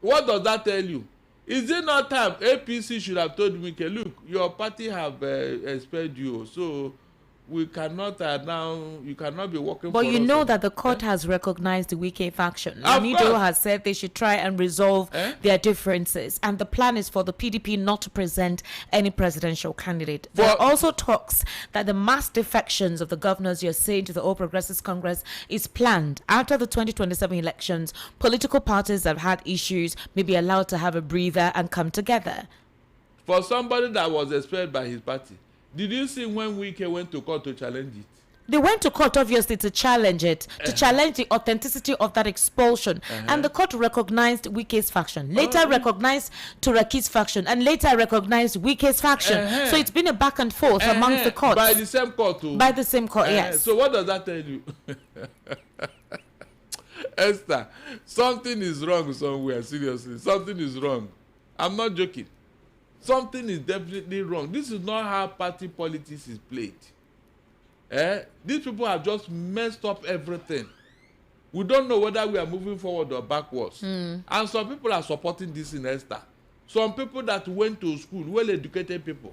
Speaker 2: what does that tell you? Is it not time APC should have told Wike, look, your party have expelled you, so we cannot now, you cannot be working for us.
Speaker 1: But you know that the court has recognized the Wike faction. Lamido has said they should try and resolve their differences. And the plan is for the PDP not to present any presidential candidate. There are also talks that the mass defections of the governors you're saying to the All Progressives Congress is planned. After the 2027 elections, political parties that have had issues may be allowed to have a breather and come together.
Speaker 2: For somebody that was expelled by his party, did you see when Wike went to court to challenge it?
Speaker 1: They went to court, obviously, to challenge it, to challenge the authenticity of that expulsion. And the court recognized Wike's faction, later recognized Tureki's faction, and later recognized Wike's faction. So it's been a back and forth amongst the courts.
Speaker 2: By the same court, too?
Speaker 1: By the same court, yes.
Speaker 2: So what does that tell you? Esther, something is wrong somewhere, seriously. Something is wrong. I'm not joking. Something is definitely wrong. This is not how party politics is played. These people have just messed up everything. We don't know whether we are moving forward or backwards. And some people are supporting this in Esther. Some people that went to school, well-educated people,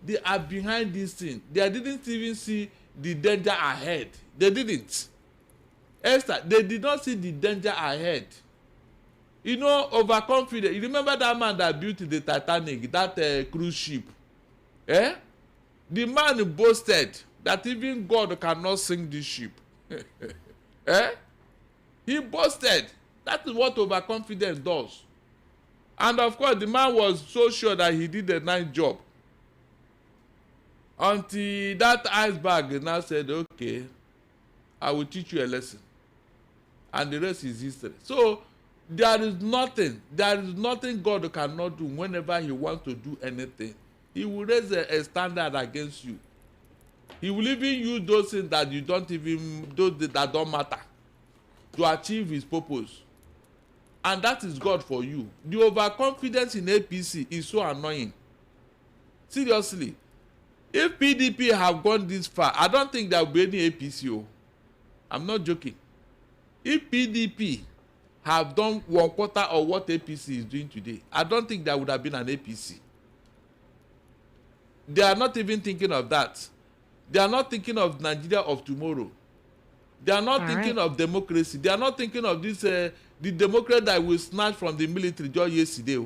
Speaker 2: they are behind this thing. They didn't even see the danger ahead. They didn't. Esther, they did not see the danger ahead. You know, overconfident. You remember that man that built the Titanic, that cruise ship? The man boasted that even God cannot sink this ship. He boasted. That is what overconfidence does. And of course, the man was so sure that he did a nice job. Until that iceberg now said, okay, I will teach you a lesson. And the rest is history. So, there is nothing God cannot do whenever he wants to do anything. He will raise a standard against you. He will even use those things that you don't even, those that don't matter, to achieve his purpose. And that is God for you. The overconfidence in APC is so annoying. Seriously. If PDP have gone this far, I don't think there will be any APC. I'm not joking. If PDP have done 1/4 of what APC is doing today, I don't think there would have been an APC. They are not even thinking of that. They are not thinking of Nigeria of tomorrow. They are not thinking of democracy. They are not thinking of this, the democrat that will snatch from the military just yesterday.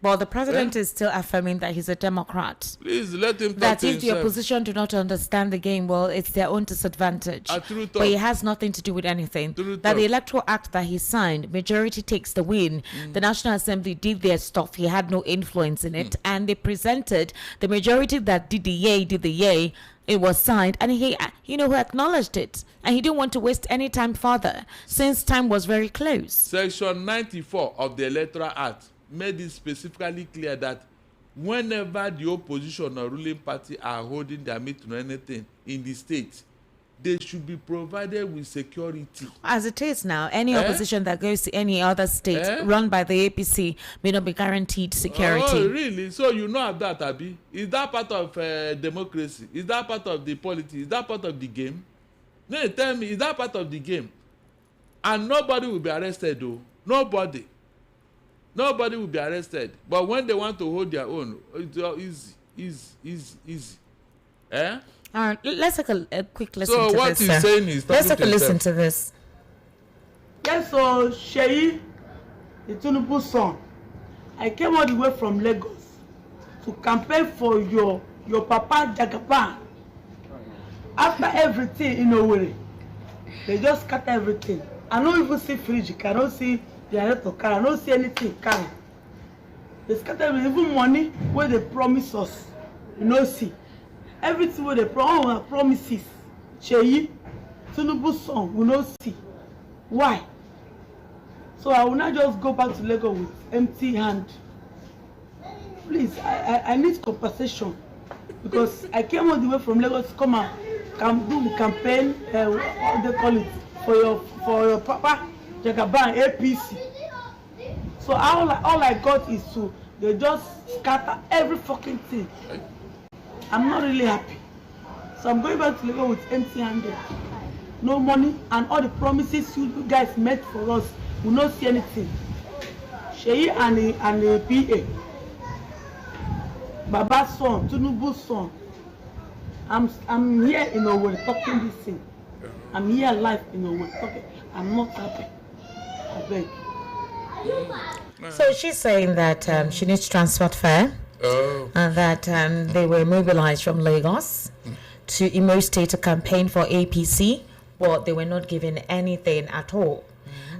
Speaker 1: Well, the president is still affirming that he's a Democrat.
Speaker 2: Please let him talk
Speaker 1: that
Speaker 2: to
Speaker 1: if the
Speaker 2: himself.
Speaker 1: Opposition do not understand the game, well, it's their own disadvantage. But it has nothing to do with anything. That the Electoral Act that he signed, majority takes the win. The National Assembly did their stuff. He had no influence in it. And they presented the majority that did the yay, it was signed, and he acknowledged it, and he didn't want to waste any time further since time was very close.
Speaker 2: Section 94 of the Electoral Act made it specifically clear that whenever the opposition or ruling party are holding their meeting or anything in the state, they should be provided with security.
Speaker 1: As it is now, any opposition that goes to any other state run by the APC may not be guaranteed security.
Speaker 2: Oh, really? So you know that, Abi? Is that part of democracy? Is that part of the politics? Is that part of the game? No, tell me, is that part of the game? And nobody will be arrested, though. Nobody will be arrested. But when they want to hold their own, it's all easy.
Speaker 1: All right, let's take a quick listen to this.
Speaker 2: So what he's saying is,
Speaker 1: let's take a listen to this.
Speaker 4: Yes, so Sheyi, the Tinubu son, I came all the way from Lagos to campaign for your papa Jagaban. After everything in Owerri, they just cut everything. I don't even see fridge, I don't see the electric car, I don't see anything carry. They scatter even money where they promise us, you know, see. Everything where they promises, Sheyi, Tinubu son, we not see. Why? So I will not just go back to Lagos with empty hand. Please, I need compensation because I came all the way from Lagos to come and do the campaign. What they call it for your papa Jagaban APC. So all I got is they just scatter every fucking thing. I'm not really happy. So I'm going back to Lagos with empty handed. No money, and all the promises you guys made for us, we will not see anything. Sheyi and the PA, Baba's son, Tinubu's son. I'm here in Owerri talking this thing. I'm here live in Owerri talking. I'm not happy. I beg.
Speaker 1: So she's saying that she needs transferred fare. And that they were mobilized from Lagos to Imo State to campaign for APC, but they were not given anything at all.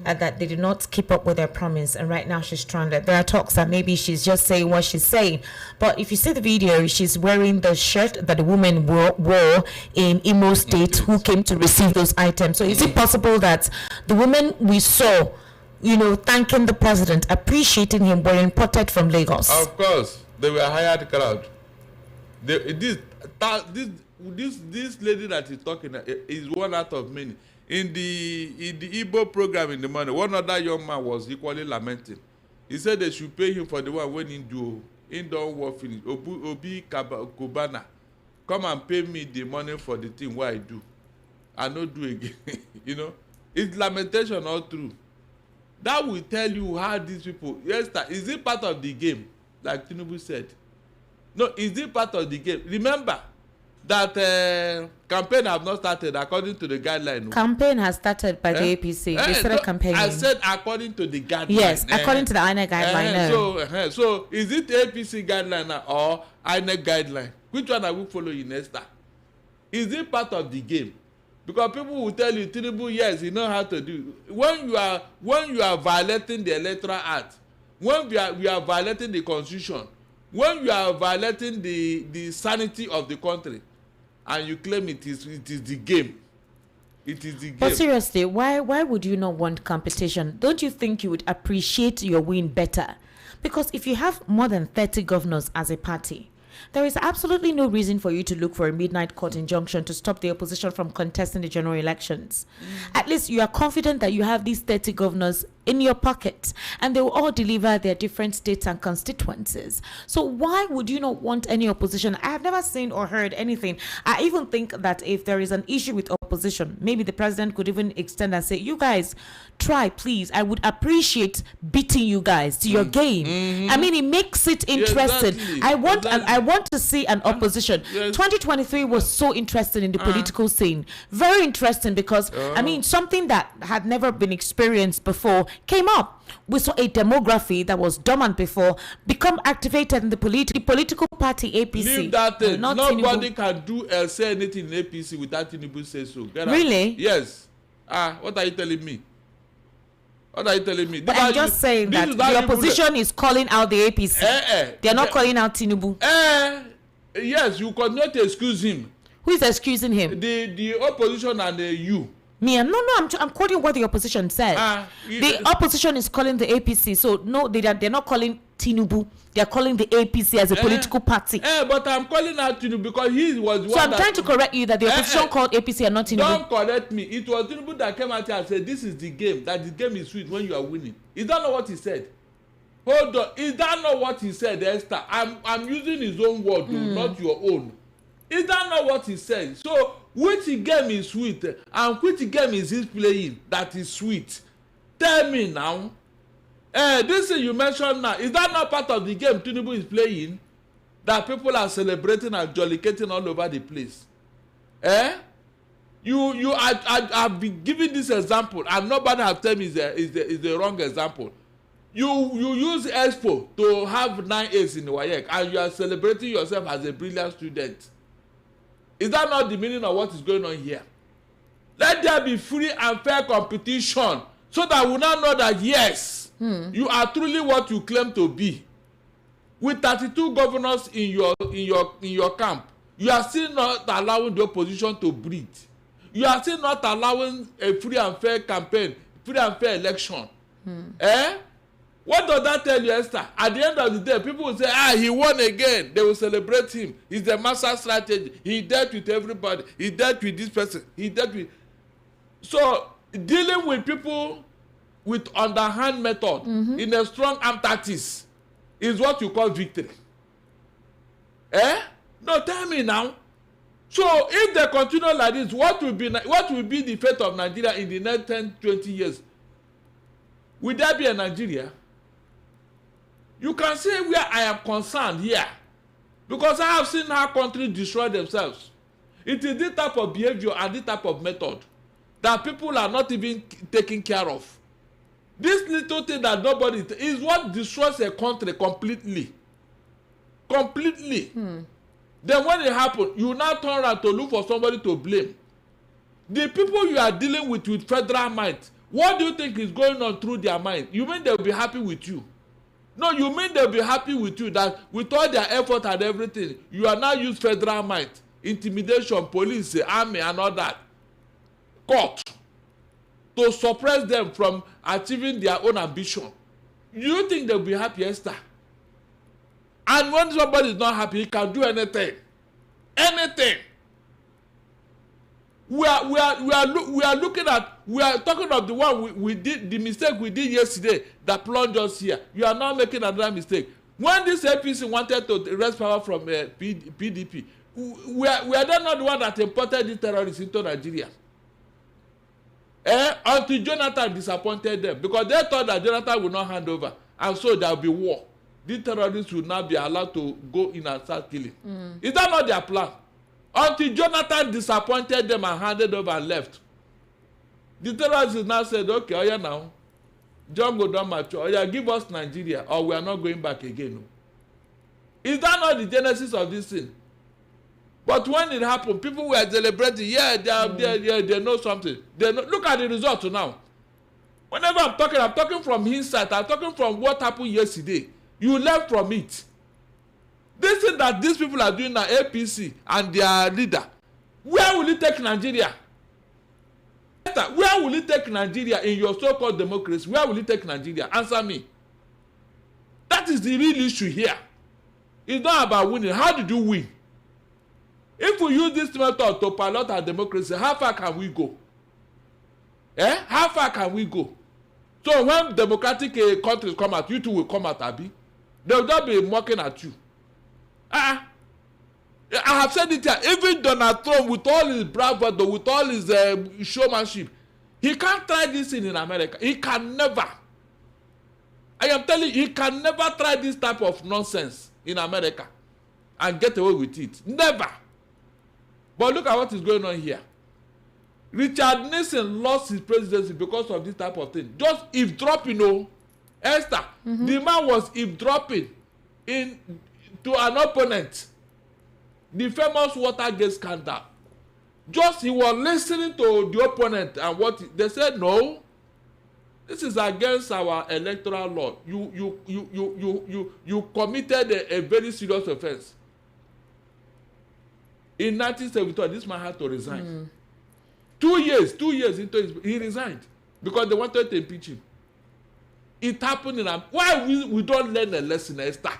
Speaker 1: And that they did not keep up with their promise, and right now she's stranded. There are talks that maybe she's just saying what she's saying, but if you see the video, she's wearing the shirt that the woman wore in Imo State who came to receive those items. So is it possible that the woman we saw, thanking the president, appreciating him, were imported from Lagos?
Speaker 2: Of course. They were hired crowd. This lady that is talking is one out of many. In the Igbo program in the morning, one other young man was equally lamenting. He said they should pay him for the one when he don't work finish. Obi Kubana, come and pay me the money for the thing what I do. I not do again. It's lamentation all through. That will tell you how these people. Yes, is it part of the game? Like Tinubu said. No, is it part of the game? Remember that campaign have not started according to the guideline.
Speaker 1: Campaign has started by the APC. They started campaigning.
Speaker 2: I said according to the guideline.
Speaker 1: Yes, according to the INEC guideline.
Speaker 2: So is it APC guideline or INEC guideline? Which one are we following next time? Is it part of the game? Because people will tell you, Tinubu, yes, you know how to do. When you are violating the Electoral Act, when we are violating the Constitution, when you are violating the sanity of the country, and you claim it is the game. It is the game.
Speaker 1: But seriously, why would you not want competition? Don't you think you would appreciate your win better? Because if you have more than 30 governors as a party, there is absolutely no reason for you to look for a midnight court injunction to stop the opposition from contesting the general elections. At least you are confident that you have these 30 governors in your pocket and they will all deliver their different states and constituencies. So why would you not want any opposition? I have never seen or heard anything. I even think that if there is an issue with opposition, maybe the president could even extend and say, you guys try, please. I would appreciate beating you guys to your game. I mean, it makes it interesting.
Speaker 2: Yeah, exactly.
Speaker 1: I want to see an opposition. 2023 was so interesting in the political scene. Very interesting because, I mean, something that had never been experienced before came up. We saw a demography that was dormant before become activated in the political party APC.
Speaker 2: Leave that thing. Nobody can do say anything in APC without Tinubu say so.
Speaker 1: Really?
Speaker 2: Yes. What are you telling me? What are you telling me?
Speaker 1: But I'm just saying that the opposition is calling out the APC. They are not calling out Tinubu.
Speaker 2: Yes, you cannot excuse him.
Speaker 1: Who is excusing him?
Speaker 2: The opposition and you.
Speaker 1: Me, I'm quoting what the opposition said. The opposition is calling the APC. So no, they're not calling Tinubu. They're calling the APC as a political party.
Speaker 2: But I'm calling out Tinubu because he was one.
Speaker 1: So I'm trying to correct you that the opposition called APC and not Tinubu.
Speaker 2: Don't correct me. It was Tinubu that came out here and said, this is the game. That the game is sweet when you are winning. Is that not what he said? Hold on. Is that not what he said, Esther? I'm using his own word, not your own. Is that not what he said? So which game is sweet and which game is he playing that is sweet? Tell me now. This thing you mentioned now, is that not part of the game Tinubu is playing? That people are celebrating and jollicating all over the place. I've been giving this example and nobody have told me is the wrong example. You use Expo to have 9 A's in the WAEC and you are celebrating yourself as a brilliant student. Is that not the meaning of what is going on here? Let there be free and fair competition so that we now know that yes, you are truly what you claim to be. With 32 governors in your camp, you are still not allowing the opposition to breathe. You are still not allowing a free and fair campaign, free and fair election. What does that tell you, Esther? At the end of the day, people will say, he won again. They will celebrate him. He's the master strategy. He dealt with everybody. He dealt with this person. He dealt with... So, dealing with people with underhand method in a strong arm tactics is what you call victory. No, tell me now. So, if they continue like this, what will be the fate of Nigeria in the next 10, 20 years? Will there be a Nigeria? You can see where I am concerned here. Because I have seen how countries destroy themselves. It is this type of behavior and this type of method that people are not even taking care of. This little thing that nobody is what destroys a country completely. Completely. Then when it happens, you now turn around to look for somebody to blame. The people you are dealing with federal might, what do you think is going on through their mind? You mean they'll be happy with you? No, you mean they'll be happy with you that with all their effort and everything, you are now use federal might, intimidation, police, army and all that, court, to suppress them from achieving their own ambition. You think they'll be happy, Esther? And when somebody is not happy, he can do anything. Anything. We are talking of the one we did, the mistake we did yesterday that plunged us here. You are now making another mistake. When this APC wanted to wrest power from PDP, we are not the one that imported the terrorists into Nigeria. Until Jonathan disappointed them because they thought that Jonathan would not hand over, and so there will be war. The terrorists will not be allowed to go in and start killing. Is that not their plan? Until Jonathan disappointed them and handed over and left. The terrorists now said, okay, oh yeah now, John go down mature, oh yeah, give us Nigeria or we are not going back again. No. Is that not the genesis of this thing? But when it happened, people were celebrating, they know something. Look at the result now. Whenever I'm talking from hindsight, I'm talking from what happened yesterday. You learn from it. This thing that these people are doing now, APC and their leader, where will it take Nigeria? Where will it take Nigeria in your so-called democracy? Where will it take Nigeria? Answer me. That is the real issue here. It's not about winning. How did you win? If we use this method to pilot our democracy, how far can we go? How far can we go? So when democratic countries come out, you two will come out, Abi. They will not be mocking at you. I have said it here. Even Donald Trump, with all his bravado, with all his showmanship, he can't try this thing in America. He can never. I am telling you, he can never try this type of nonsense in America and get away with it. Never. But look at what is going on here. Richard Nixon lost his presidency because of this type of thing. Just eavesdropping, Esther. The man was eavesdropping to an opponent. The famous Watergate scandal. Just he was listening to the opponent and what they said, no, this is against our electoral law. You committed a very serious offense. in 1972, this man had to resign. 2 years into his, he resigned because they wanted to impeach him. It happened in why we don't learn a lesson, Esther?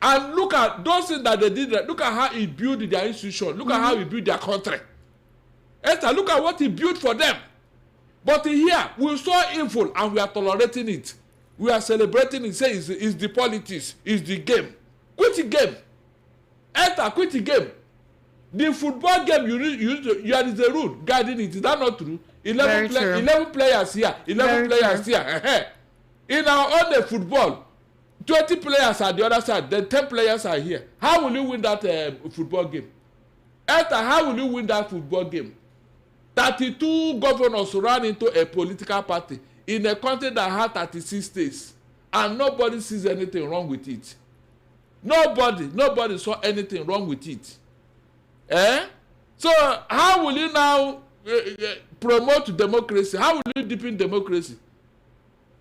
Speaker 2: And look at those things that they did. Look at how he built their institution. Look at how he built their country. Esther, look at what he built for them. But here, we saw evil and we are tolerating it. We are celebrating it. Say it's the politics, it's the game. Quit the game. Esther, quit the game. The football game, there is a rule guiding it. Is that not true? 11 players here, 11 players here. In our own football, 20 players at the other side, then 10 players are here. How will you win that football game? Esther, how will you win that football game? 32 governors ran into a political party in a country that had 36 states, and nobody sees anything wrong with it. Nobody saw anything wrong with it. So how will you now promote democracy? How will you deepen democracy?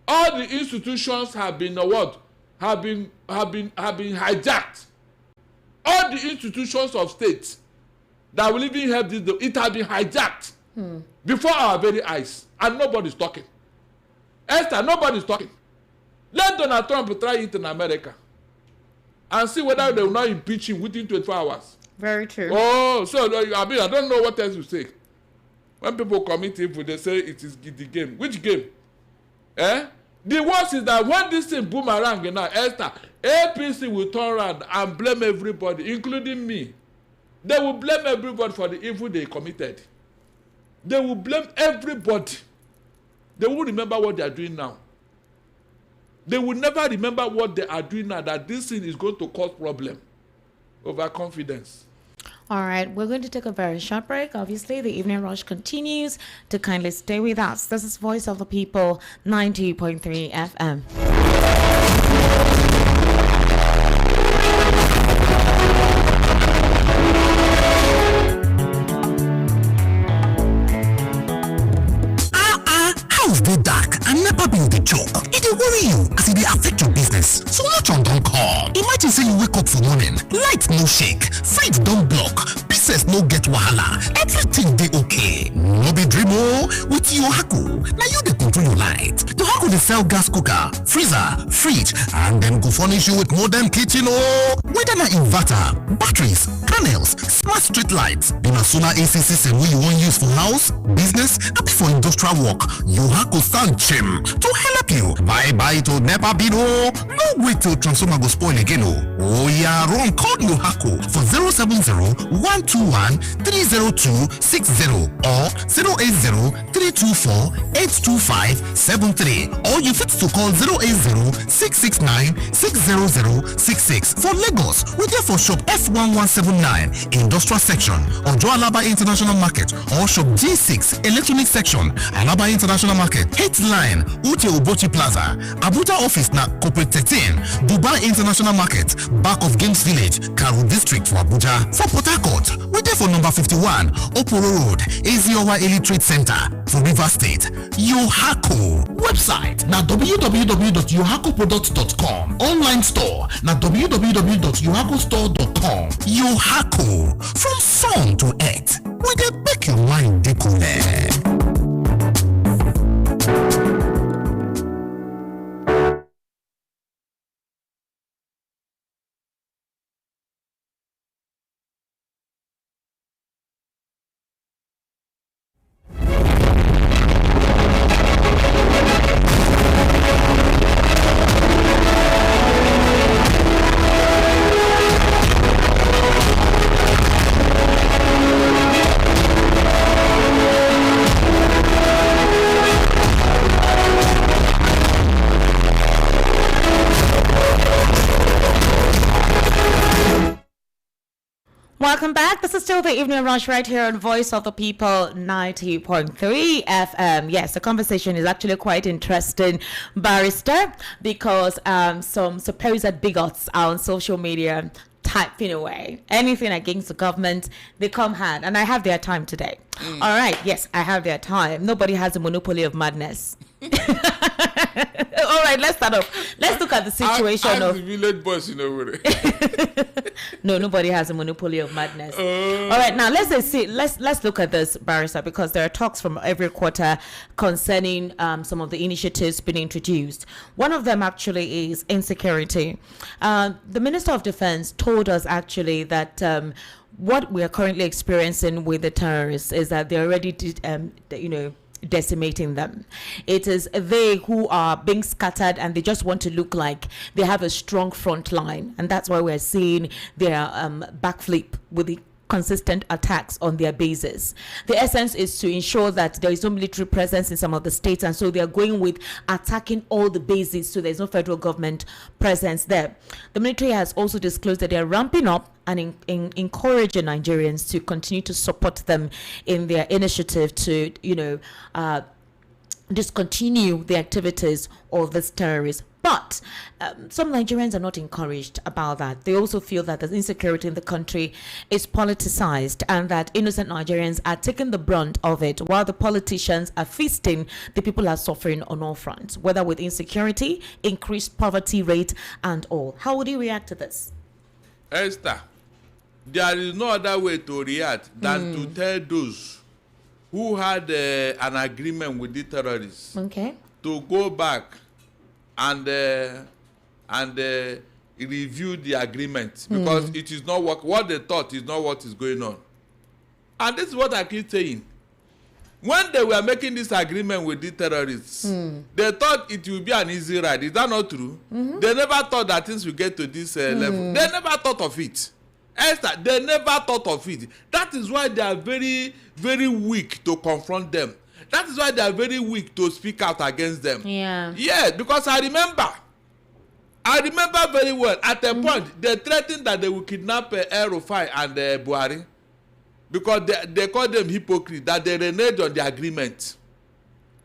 Speaker 2: All the institutions have been have been hijacked. All the institutions of states that will even help this, it has been hijacked before our very eyes, and nobody's talking. Esther, nobody's talking. Let Donald Trump try it in America and see whether they will not impeach him within 24 hours.
Speaker 1: Very true.
Speaker 2: Oh, so I don't know what else to say. When people commit evil, they say it is the game. Which game? The worst is that when this thing boomerang now, Esther, APC will turn around and blame everybody, including me. They will blame everybody for the evil they committed. They will blame everybody. They will remember what they are doing now. They will never remember what they are doing now, that this thing is going to cause problem. Overconfidence.
Speaker 1: All right, we're going to take a very short break. Obviously, the evening rush continues. To kindly stay with us. This is Voice of the People, 90.3 FM.
Speaker 5: House dey dark and never been the choke. It dey worry you as it dey affect your business. So much on don come. Imagine say you wake up for morning, light no shake, fight don block, business no get wahala, everything dey okay. No be dream o. With Yohaku, na you dey control your light. Yohaku dey sell gas cooker, freezer, fridge, and dem go furnish you with modern kitchen o. Whether na inverter, batteries, panels, smart street lights, be na solar AC system wey you wan use for house, business, abi for industrial work, Yohaku stand chim to help you. Bye to NEPA bill o. No wait till transformer go spoil again o. Oya run call Yohaku for 070-121-30260 or 080-324-82573, or you fit to call 080-669-60066. For Lagos, we dey for shop F1179 industrial section, Ojo Alaba International Market, or shop G6 electronic section, Alaba International Market, 8th line, Ute Obochi Plaza, Abuja office na Corporate 13, Dubai International Market, back of Games Village, Karu District for Abuja. For Port Harcourt, we dey for number 51, Oporo Road, Eziowa Elite Trade Center, for Rivers State. Yohaku website na www.yohakuproducts.com. Online store na www.yohakustore.com. Yohaku, from sun to earth, we dey make your mind dey cool.
Speaker 1: Welcome back. This is still the evening rush right here on Voice of the People 90.3 FM. Yes, the conversation is actually quite interesting, Barrister, because some supposed bigots are on social media typing away anything against the government. They come hard, and I have their time today. All right, yes, I have their time. Nobody has a monopoly of madness. All right, let's start off. Let's look at the situation of
Speaker 2: the village boys, you know.
Speaker 1: No, nobody has a monopoly of madness. All right, now let's look at this, Barrister, because there are talks from every quarter concerning some of the initiatives being introduced. One of them actually is insecurity. The Minister of Defense told us actually that what we are currently experiencing with the terrorists is that they're already decimating them. It is they who are being scattered, and they just want to look like they have a strong front line, and that's why we're seeing their backflip with the consistent attacks on their bases. The essence is to ensure that there is no military presence in some of the states, and so they are going with attacking all the bases, so there's no federal government presence there. The military has also disclosed that they are ramping up and encouraging Nigerians to continue to support them in their initiative to, discontinue the activities of this terrorists. But some Nigerians are not encouraged about that. They also feel that the insecurity in the country is politicized, and that innocent Nigerians are taking the brunt of it, while the politicians are feasting. The people are suffering on all fronts, whether with insecurity, increased poverty rate, and all. How would you react to this?
Speaker 2: Esther, there is no other way to react than to tell those who had an agreement with the terrorists to go back and review the agreement, because it is not what they thought is not what is going on. And this is what I keep saying. When they were making this agreement with the terrorists, they thought it would be an easy ride. Is that not true? They never thought that things would get to this level. They never thought of it. Esther, they never thought of it. That is why they are very, very weak to confront them. That is why they are very weak to speak out against them.
Speaker 1: Yeah.
Speaker 2: Yes, because I remember very well, at a point, they threatened that they will kidnap El-Rufai and Buhari, because they called them hypocrites, that they reneged on the agreement.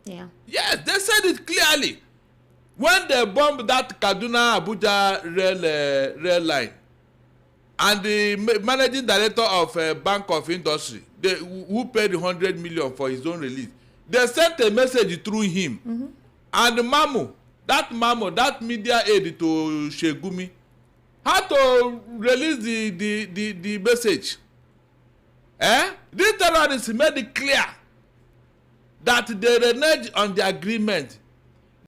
Speaker 1: Yeah.
Speaker 2: Yes, they said it clearly. When they bombed that Kaduna-Abuja rail line, and the managing director of Bank of Industry, who paid 100 million for his own release, they sent a message through him. And that media aide to Shegumi had to release the message. These terrorists made it clear that they reneged on the agreement,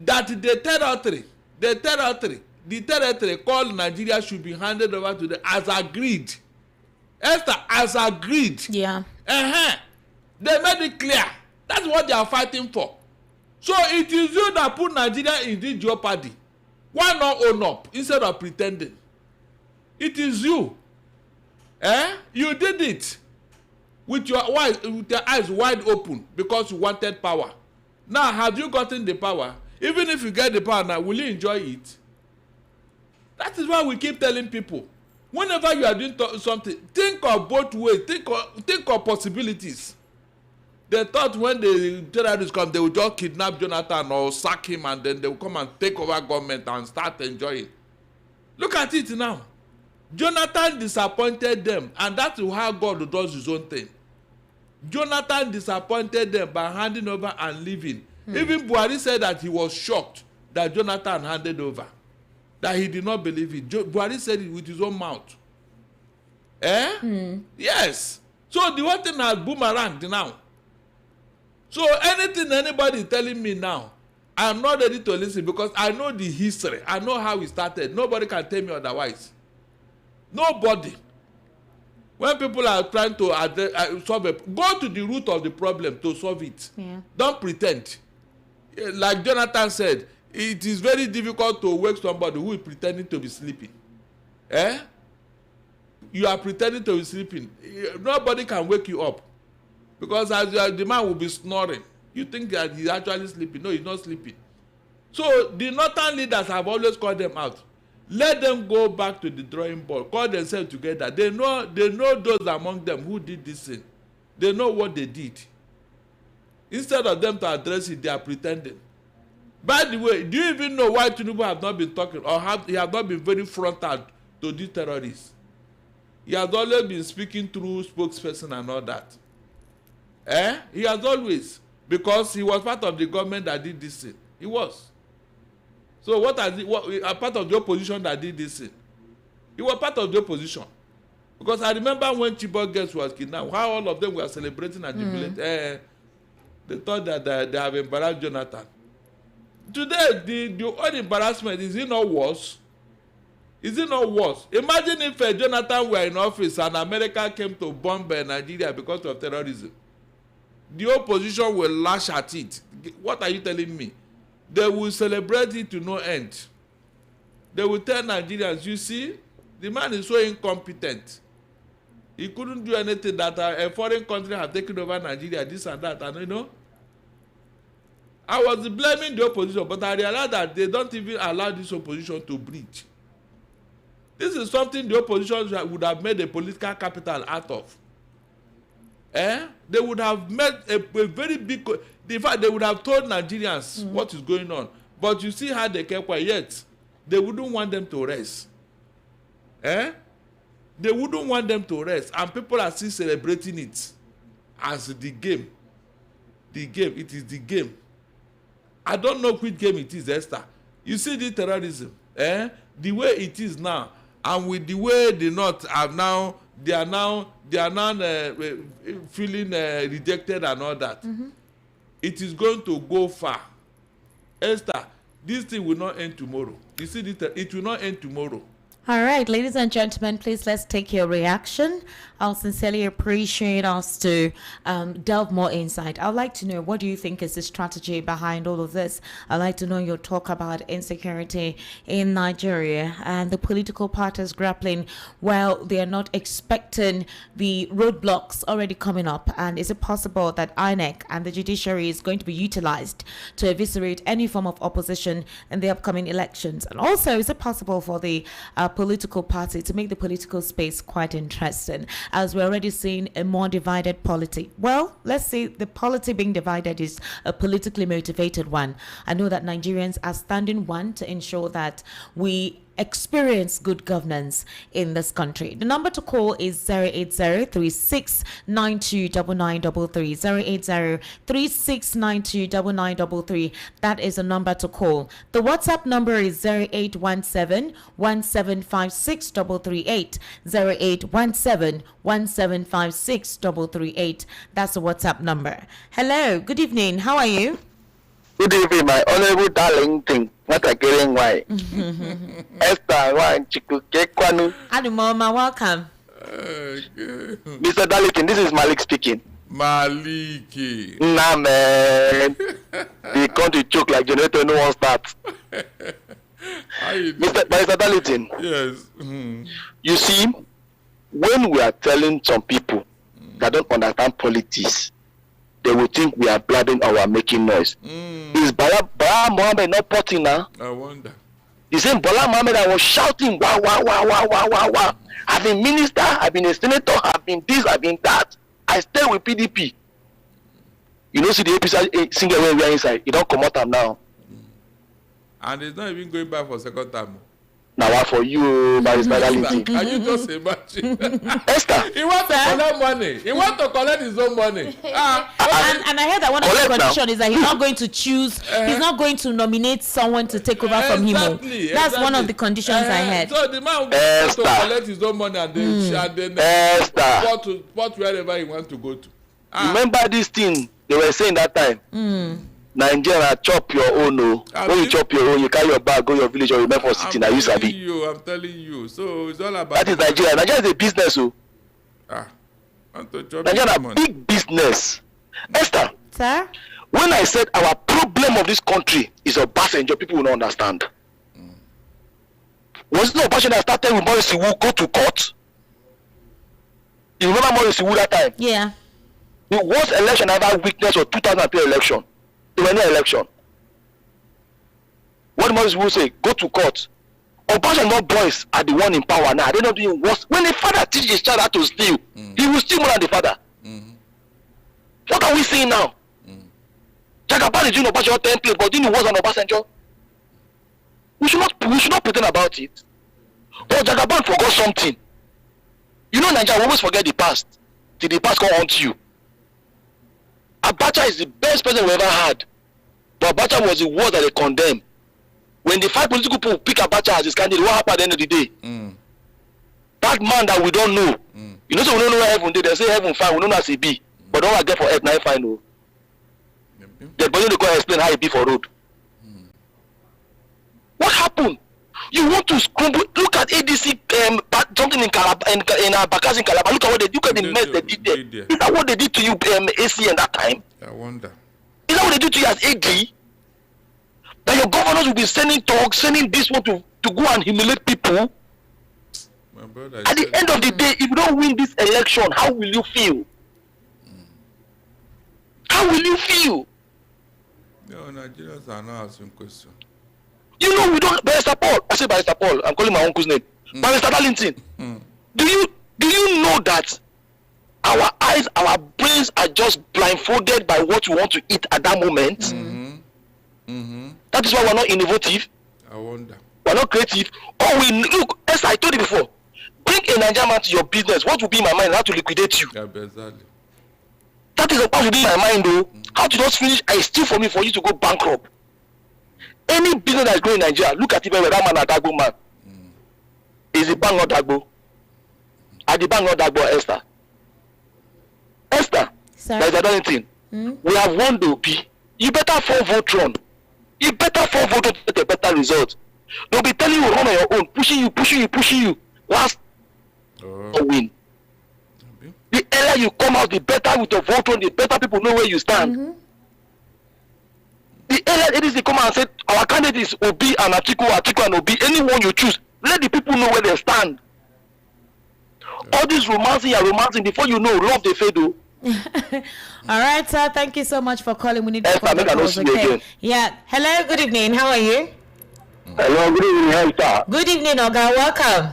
Speaker 2: that the territory called Nigeria should be handed over to them as agreed. Esther, as agreed.
Speaker 1: Yeah.
Speaker 2: They made it clear. That's what they are fighting for. So it is you that put Nigeria in this jeopardy. Why not own up instead of pretending? It is you. You did it with your eyes wide open because you wanted power. Now, have you gotten the power? Even if you get the power now, will you enjoy it? That is why we keep telling people, whenever you are doing something, think of both ways, think of possibilities. They thought when the terrorists come, they will just kidnap Jonathan or sack him, and then they will come and take over government and start enjoying. Look at it now. Jonathan disappointed them, and that's how God does his own thing. Jonathan disappointed them by handing over and leaving. Even Buhari said that he was shocked that Jonathan handed over, that he did not believe it. Buhari said it with his own mouth. Yes. So the whole thing has boomeranged now. So anything anybody is telling me now, I am not ready to listen, because I know the history. I know how it started. Nobody can tell me otherwise. Nobody. When people are trying to solve it, go to the root of the problem to solve it.
Speaker 1: Yeah.
Speaker 2: Don't pretend. Like Jonathan said, it is very difficult to wake somebody who is pretending to be sleeping. You are pretending to be sleeping. Nobody can wake you up, because as the man will be snoring. You think that he's actually sleeping. No, he's not sleeping. So the northern leaders have always called them out. Let them go back to the drawing board. Call themselves together. They know those among them who did this thing. They know what they did. Instead of them to address it, they are pretending. By the way, do you even know why Tinubu have not been talking, or he have not been very frontal to these terrorists? He has always been speaking through spokesperson and all that. He has always, because he was part of the government that did this thing. He was. So what a part of the opposition that did this thing? He was part of the opposition. Because I remember when Chibok girls was kidnapped, how all of them were celebrating and jubilating. They thought that they have embarrassed Jonathan. Today, the only embarrassment, is it not worse? Is it not worse? Imagine if Jonathan were in office and America came to bomb Nigeria because of terrorism. The opposition will lash at it. What are you telling me? They will celebrate it to no end. They will tell Nigerians, you see, the man is so incompetent. He couldn't do anything that a foreign country have taken over Nigeria, this and that, and you know. I was blaming the opposition, but I realized that they don't even allow this opposition to breach. This is something the opposition would have made a political capital out of. They would have made a very big... In fact, they would have told Nigerians what is going on. But you see how they kept quiet. They wouldn't want them to rest. They wouldn't want them to rest. And people are still celebrating it as the game. The game. It is the game. I don't know which game it is, Esther. You see the terrorism, the way it is now, and with the way the North have now, they are now feeling rejected and all that. It is going to go far. Esther, this thing will not end tomorrow. You see, it will not end tomorrow.
Speaker 1: All right, ladies and gentlemen, please let's take your reaction. I'll sincerely appreciate us to delve more insight. I'd like to know, what do you think is the strategy behind all of this? I'd like to know your talk about insecurity in Nigeria and the political parties grappling. Well, they are not expecting the roadblocks already coming up. And is it possible that INEC and the Judiciary is going to be utilized to eviscerate any form of opposition in the upcoming elections? And also, is it possible for the political party to make the political space quite interesting, as we're already seeing a more divided polity? Well, let's say the polity being divided is a politically motivated one. I know that Nigerians are standing one to ensure that we experience good governance in this country. The number to call is 080-3692-9933, 080-3692-9933. That is a number to call. The WhatsApp number is 0817-1756-338, 0817-1756-338. That's the WhatsApp number. Hello, good evening. How are you?
Speaker 6: Good evening, my honorable darling thing. What a getting why. Esther, why Atiku Kekwanu.
Speaker 1: Adumoma, welcome.
Speaker 6: Mr. Darlington, this is Malik speaking.
Speaker 2: Maliki.
Speaker 6: Nah, man. The country choke like generator, no one starts. Mr. Darlington.
Speaker 2: Yes.
Speaker 6: You see, when we are telling some people that don't understand politics, they will think we are blabbing or we are making noise. Is Bala Mohammed not potting now?
Speaker 2: I wonder.
Speaker 6: The same Bala Mohammed that was shouting, wah, wah, wah, wah, wah, wah, wah. I've been minister, I've been a senator, I've been this, I've been that. I stay with PDP. You know, see the APC single way we are inside. You don't come out now.
Speaker 2: And it's not even going back for second time.
Speaker 6: Now for you, Mr. Darlington.
Speaker 2: Can you just imagine?
Speaker 6: Esther.
Speaker 2: He wants to collect money. He wants to collect his own money.
Speaker 1: And I heard that one of the conditions is that he's not going to choose, he's not going to nominate someone to take over from him. That's one of the conditions I heard.
Speaker 2: So the man wants to collect his own money and then spot wherever he wants to go to.
Speaker 6: Remember this thing they were saying that time? Nigeria, chop your own. No. When you chop your own, you carry your bag, go your village, or you make for city. Now you sabi.
Speaker 2: I'm telling you. So it's all about.
Speaker 6: That is Nigeria. Nigeria is a business. Nigeria is a big business. Esther.
Speaker 1: Sir?
Speaker 6: When I said our problem of this country is Obasanjo, people will not understand. Was it not Obasanjo that started with Morris Iwu go to court? You remember Morris Iwu that time?
Speaker 1: Yeah.
Speaker 6: The worst election ever witnessed was 2003 election. There were no election. What Morris will say, go to court. Obasanjo boys are the one in power now. They don't even worse. When the father teaches his child how to steal, he will steal more than the father. What are we seeing now? Jagaban is doing Obasanjo template, but doing worse than Obasanjo. We should not pretend about it. But Jagaban forgot something. You know, Nigeria always forget the past till the past come on to you. Abacha is the best president we ever had. But Abacha was the worst that they condemned. When the 5 political people pick Abacha as his candidate, what happened at the end of the day? That man that we don't know. You know, so we don't know where heaven did. They say heaven fine, we don't know as he be. But don't get for earth, now fine. No. The body they can't explain how he be for road. What happened? You want to scramble? Look at ADC, something in Calabar, in Bakassi in Calabar. Look at what they do. Look at the mess they did there. Is that what they did to you, AC, in that time?
Speaker 2: I wonder.
Speaker 6: Is that what they did to you as AD? That your governors will be sending talks, sending this one to go and humiliate people.
Speaker 2: My brother,
Speaker 6: At the end of the day, if you don't win this election, how will you feel? How will you feel?
Speaker 2: No, Nigerians are not asking questions.
Speaker 6: You know we don't. Barrister Paul, I say Barrister Paul. I'm calling my uncle's name. Barrister Darlington. Do you know that our eyes, our brains are just blindfolded by what we want to eat at that moment? That is why we're not innovative.
Speaker 2: I wonder.
Speaker 6: We're not creative. Oh, we look. As I told you before, bring a Nigerian man to your business. What will be in my mind? How to liquidate you?
Speaker 2: Yeah, exactly.
Speaker 6: That is what will be in my mind, though. How to just finish? I steal for me for you to go bankrupt. Any business that is growing in Nigeria, look at it where that man Adagbo man. Is the bank not Dagbo? At the bank not Dagbo, Esther? Esther, there's another thing. We have won the OP. You better fall Voltron. You better fall Voltron to get a better result. They'll be telling you run on your own, pushing you. Last win. The earlier you come out, the better with your Voltron, the better people know where you stand. The earlier ADC come out and say our candidate is Obi and Atiku and Obi. Anyone you choose, let the people know where they stand. All this romancing before you know, love they fade.
Speaker 1: All right, sir. Thank you so much for calling. We need to call the
Speaker 6: Esther,
Speaker 1: calls, okay? Yeah. Hello. Good evening. How are you?
Speaker 7: Hello, good evening, Esther.
Speaker 1: Good evening, Oga. Welcome.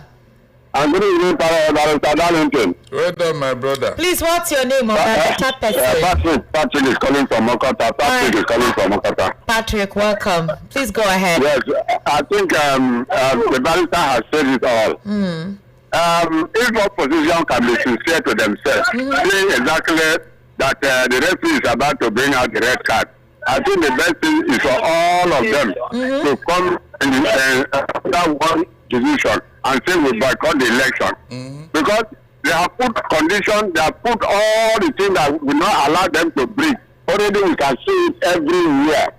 Speaker 7: And good evening, Barrister Darlington.
Speaker 2: Well done, my brother.
Speaker 1: Please, what's your name, Oga? Chat person.
Speaker 7: Patrick is calling from Mokota.
Speaker 1: Patrick, welcome. Please go ahead.
Speaker 7: Yes, I think the barrister has said it all. If opposition can be sincere to themselves, saying exactly that the referee is about to bring out the red card, I think the best thing is for all of them to come and that one decision and say we boycott the election. Because they have put conditions, they have put all the things that will not allow them to breathe. Already we can see it everywhere.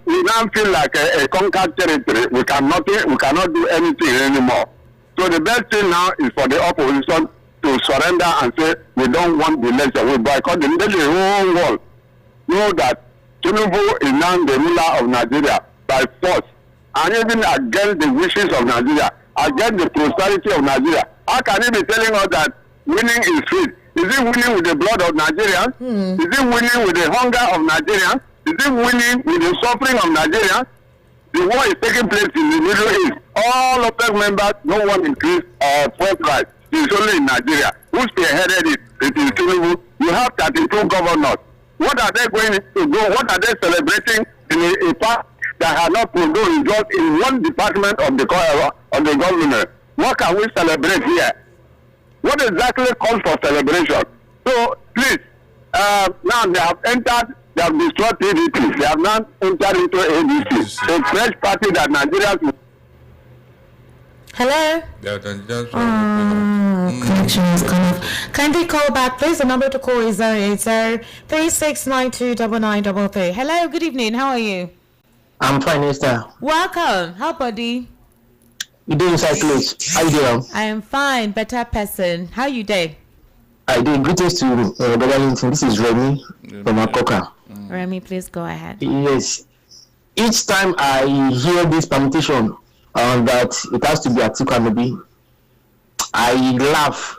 Speaker 7: We now feel like a conquered territory. We cannot do anything anymore. So the best thing now is for the opposition to surrender and say we don't want the election. We boycott the whole world. Know that Tinubu is now the ruler of Nigeria by force, and even against the wishes of Nigeria, against the prosperity of Nigeria. How can he be telling us that winning is sweet? Is he winning with the blood of Nigerians? Is he winning with the hunger of Nigerians? Is he winning with the suffering of Nigerians? The war is taking place in the Middle East. All OPEC members, no one increased fuel price. It's only in Nigeria. Who spearheaded it? It is Tinubu. You have 32 governors. What are they going to do? What are they celebrating in a part that has not produced just in one department of the government? What can we celebrate here? What exactly calls for celebration? So please, now they have entered, they have destroyed PDP. They have now entered into ADC, a fresh party that Nigerians.
Speaker 1: Hello.
Speaker 2: Yeah, Nigerians.
Speaker 1: Connection is kind of. Kindly call back, please. The number to call is 080-3692-9933. Hello. Good evening. How are you?
Speaker 8: I'm fine, Esther.
Speaker 1: Welcome. How buddy?
Speaker 8: You doing inside clothes? How you doing?
Speaker 1: I am fine. Better person. How you doing?
Speaker 8: I do. Greetings to Darlington. This is Remy from Akoka.
Speaker 1: Remy, please go ahead.
Speaker 8: Yes. Each time I hear this permutation that it has to be Atiku and Obi, I laugh.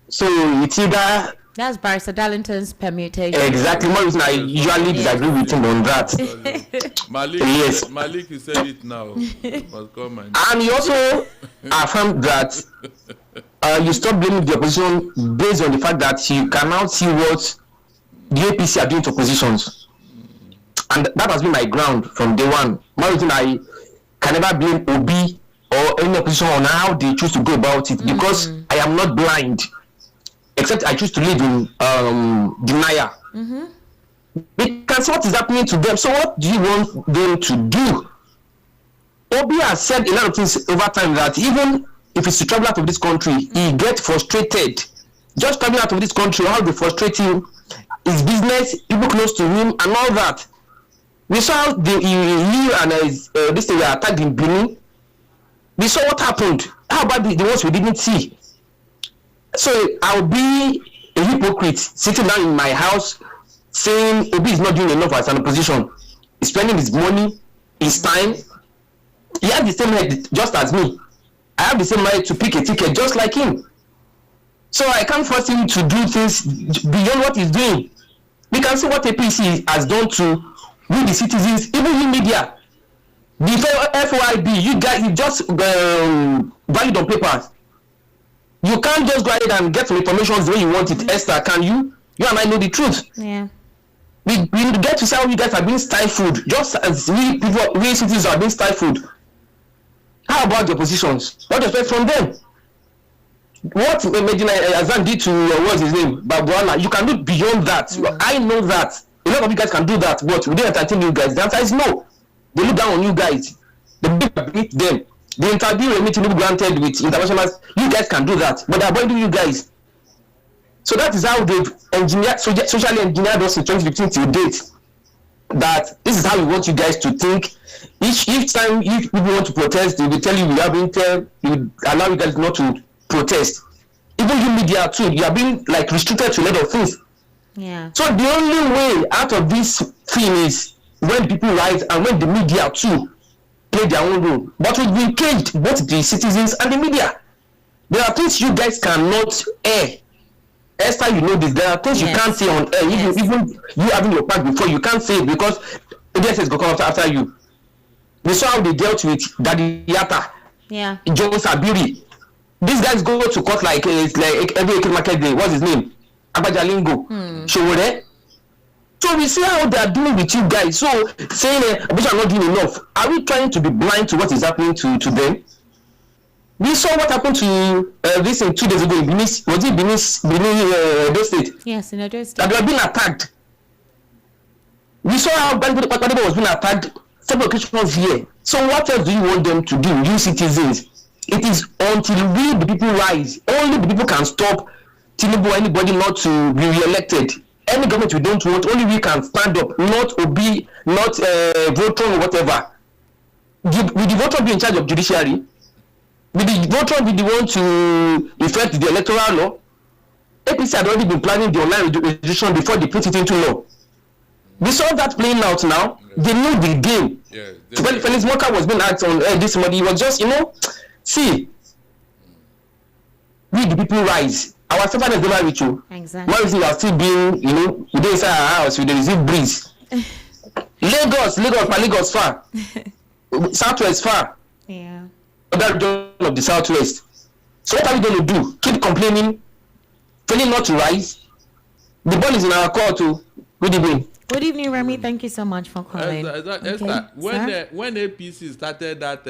Speaker 8: So it's either.
Speaker 1: That's Barrister Darlington's permutation.
Speaker 8: Exactly. More reason I usually disagree with him on that.
Speaker 2: Yes. Malik, he said it now. Must come
Speaker 8: and he also affirmed that you stop blaming the opposition based on the fact that you can now see what the APC are doing to oppositions. And that has been my ground from day one. More reason I can never blame Obi or any opposition on how they choose to go about it, because I am not blind, except I choose to live in denial. We can see what is happening to them. So what do you want them to do? Obi has said a lot of things over time that even if he's to travel out of this country, he gets frustrated. Just traveling out of this country, how they frustrate him, his business, people close to him, and all that. We saw how he and this thing were attacked in Benin. We saw what happened. How about the ones we didn't see? So I'll be a hypocrite sitting down in my house saying Obi is not doing enough as an opposition. He's spending his money, his time. He has the same right just as me. I have the same right to pick a ticket just like him. So I can't force him to do things beyond what he's doing. We can see what APC has done to we the citizens, even in media. The FOIB, you guys, you just valid on papers. You can't just go ahead and get some information the way you want it. Esther, can you? You and I know the truth.
Speaker 1: Yeah.
Speaker 8: We get to see how you guys are being stifled, just as we citizens are being stifled. How about the oppositions? What do you expect from them? What Medina Azan did to what's his name, Babuala, you can do beyond that. I know that. A lot of you guys can do that, but we didn't entertain you guys. The answer is no. They look down on you guys. They beat them. The interview meeting granted with international. You guys can do that, but they're avoiding you guys. So that is how they've socially engineered us in 2015 till date. That this is how we want you guys to think. Each time if people want to protest, they will tell you we have intel. We allow you guys not to protest. Even you media too, you are being like restricted to a lot of things.
Speaker 1: Yeah.
Speaker 8: So the only way out of this thing is when people rise and when the media too play their own role. But we've been caged, both the citizens and the media. There are things you guys cannot air. Esther, you know this. There are things you can't say on air. Even you having your part before, you can't say it because ADC is going to come after you. We saw how they dealt with Daddy Yata, Jones Abiri. These guys go to court like every market day. What's his name? Abajalingo. Showore. So we see how they are doing with you guys. So saying we are not doing enough. Are we trying to be blind to what is happening to them? We saw what happened to this 2 days ago in Benin. Was it Benin Edo State?
Speaker 1: Yes, in Edo State.
Speaker 8: That they were being attacked. We saw how Badebo was being attacked several occasions here. So what else do you want them to do, you citizens? It is until we, the people, rise. Only the people can stop Tinubu or anybody not to be re-elected. Any government we don't want, only we can stand up, not Obi, not Votron or whatever. Will the Votron be in charge of Judiciary? Will the Votron be the one to effect the electoral law? APC had already been planning the online registration before they put it into law. We saw that playing out now. They knew the game. When Felix Moka was being asked on this morning, he was just, see, we the people rise. Our suffering is never with you.
Speaker 1: Exactly.
Speaker 8: Why is you are still being, we don't inside our house, we don't receive breeze. Lagos far. Southwest far.
Speaker 1: Yeah.
Speaker 8: Other region of the Southwest. So what are we going to do? Keep complaining, failing not to rise? The ball is in our court too. Good evening.
Speaker 1: Good evening, Remy. Thank you so much for calling.
Speaker 2: When APC started that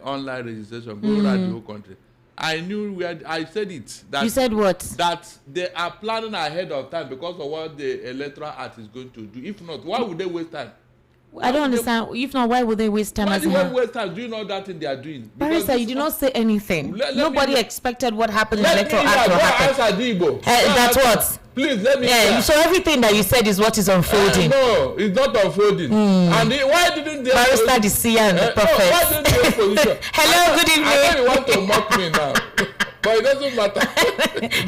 Speaker 2: online registration, go around the whole country, I knew I said it. That,
Speaker 1: you said what?
Speaker 2: That they are planning ahead of time because of what the Electoral Act is going to do. If not, why would they waste time?
Speaker 1: I don't understand. If not, why would they waste time?
Speaker 2: Why do they waste time? Do you know that thing they are doing?
Speaker 1: Barrister, you did not say anything. Nobody expected what happened in the Electoral Act. That's what?
Speaker 2: Please let me.
Speaker 1: Yeah, so everything that you said is what is unfolding.
Speaker 2: No, it's not unfolding. And why didn't they?
Speaker 1: Barrister, the seer and the prophet.
Speaker 2: Why didn't they position?
Speaker 1: Hello, good evening.
Speaker 2: I know you want to mock me now, but it doesn't matter.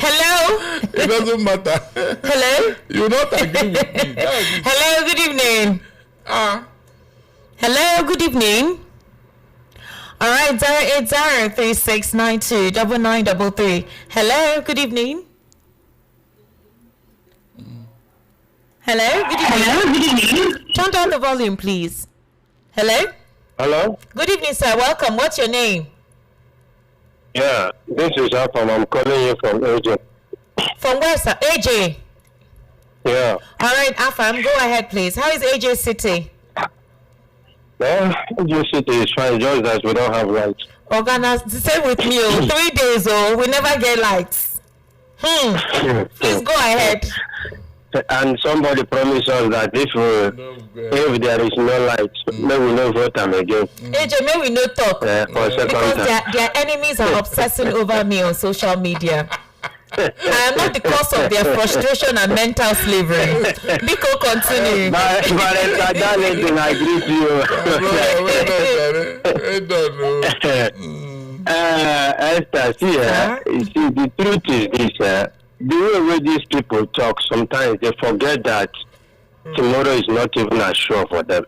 Speaker 1: Hello.
Speaker 2: It doesn't matter.
Speaker 1: Hello.
Speaker 2: You not agree with me.
Speaker 1: Hello, good evening. Hello, good evening. All right, 08036929933. Hello, good evening. Hello, good evening.
Speaker 7: Hello, good evening.
Speaker 1: Turn down the volume, please. Hello.
Speaker 7: Hello?
Speaker 1: Good evening, sir. Welcome. What's your name?
Speaker 7: Yeah, this is Afam. I'm calling you from AJ.
Speaker 1: From where, sir? AJ.
Speaker 7: Yeah.
Speaker 1: All right, Afam, go ahead, please. How is AJ City?
Speaker 7: Well, AJ City is fine, just that we don't have lights.
Speaker 1: Organa, same with me. 3 days, we never get lights. Please go ahead.
Speaker 7: And somebody promised us that if there is no light, may we no vote them again.
Speaker 1: AJ, may we no talk
Speaker 7: For second
Speaker 1: because
Speaker 7: time.
Speaker 1: their enemies are obsessing over me on social media. I am not the cause of their frustration and mental slavery. Biko, continue.
Speaker 7: But darling, I greet you. Esther, see, the truth is this, the way these people talk, sometimes they forget that tomorrow is not even as sure for them.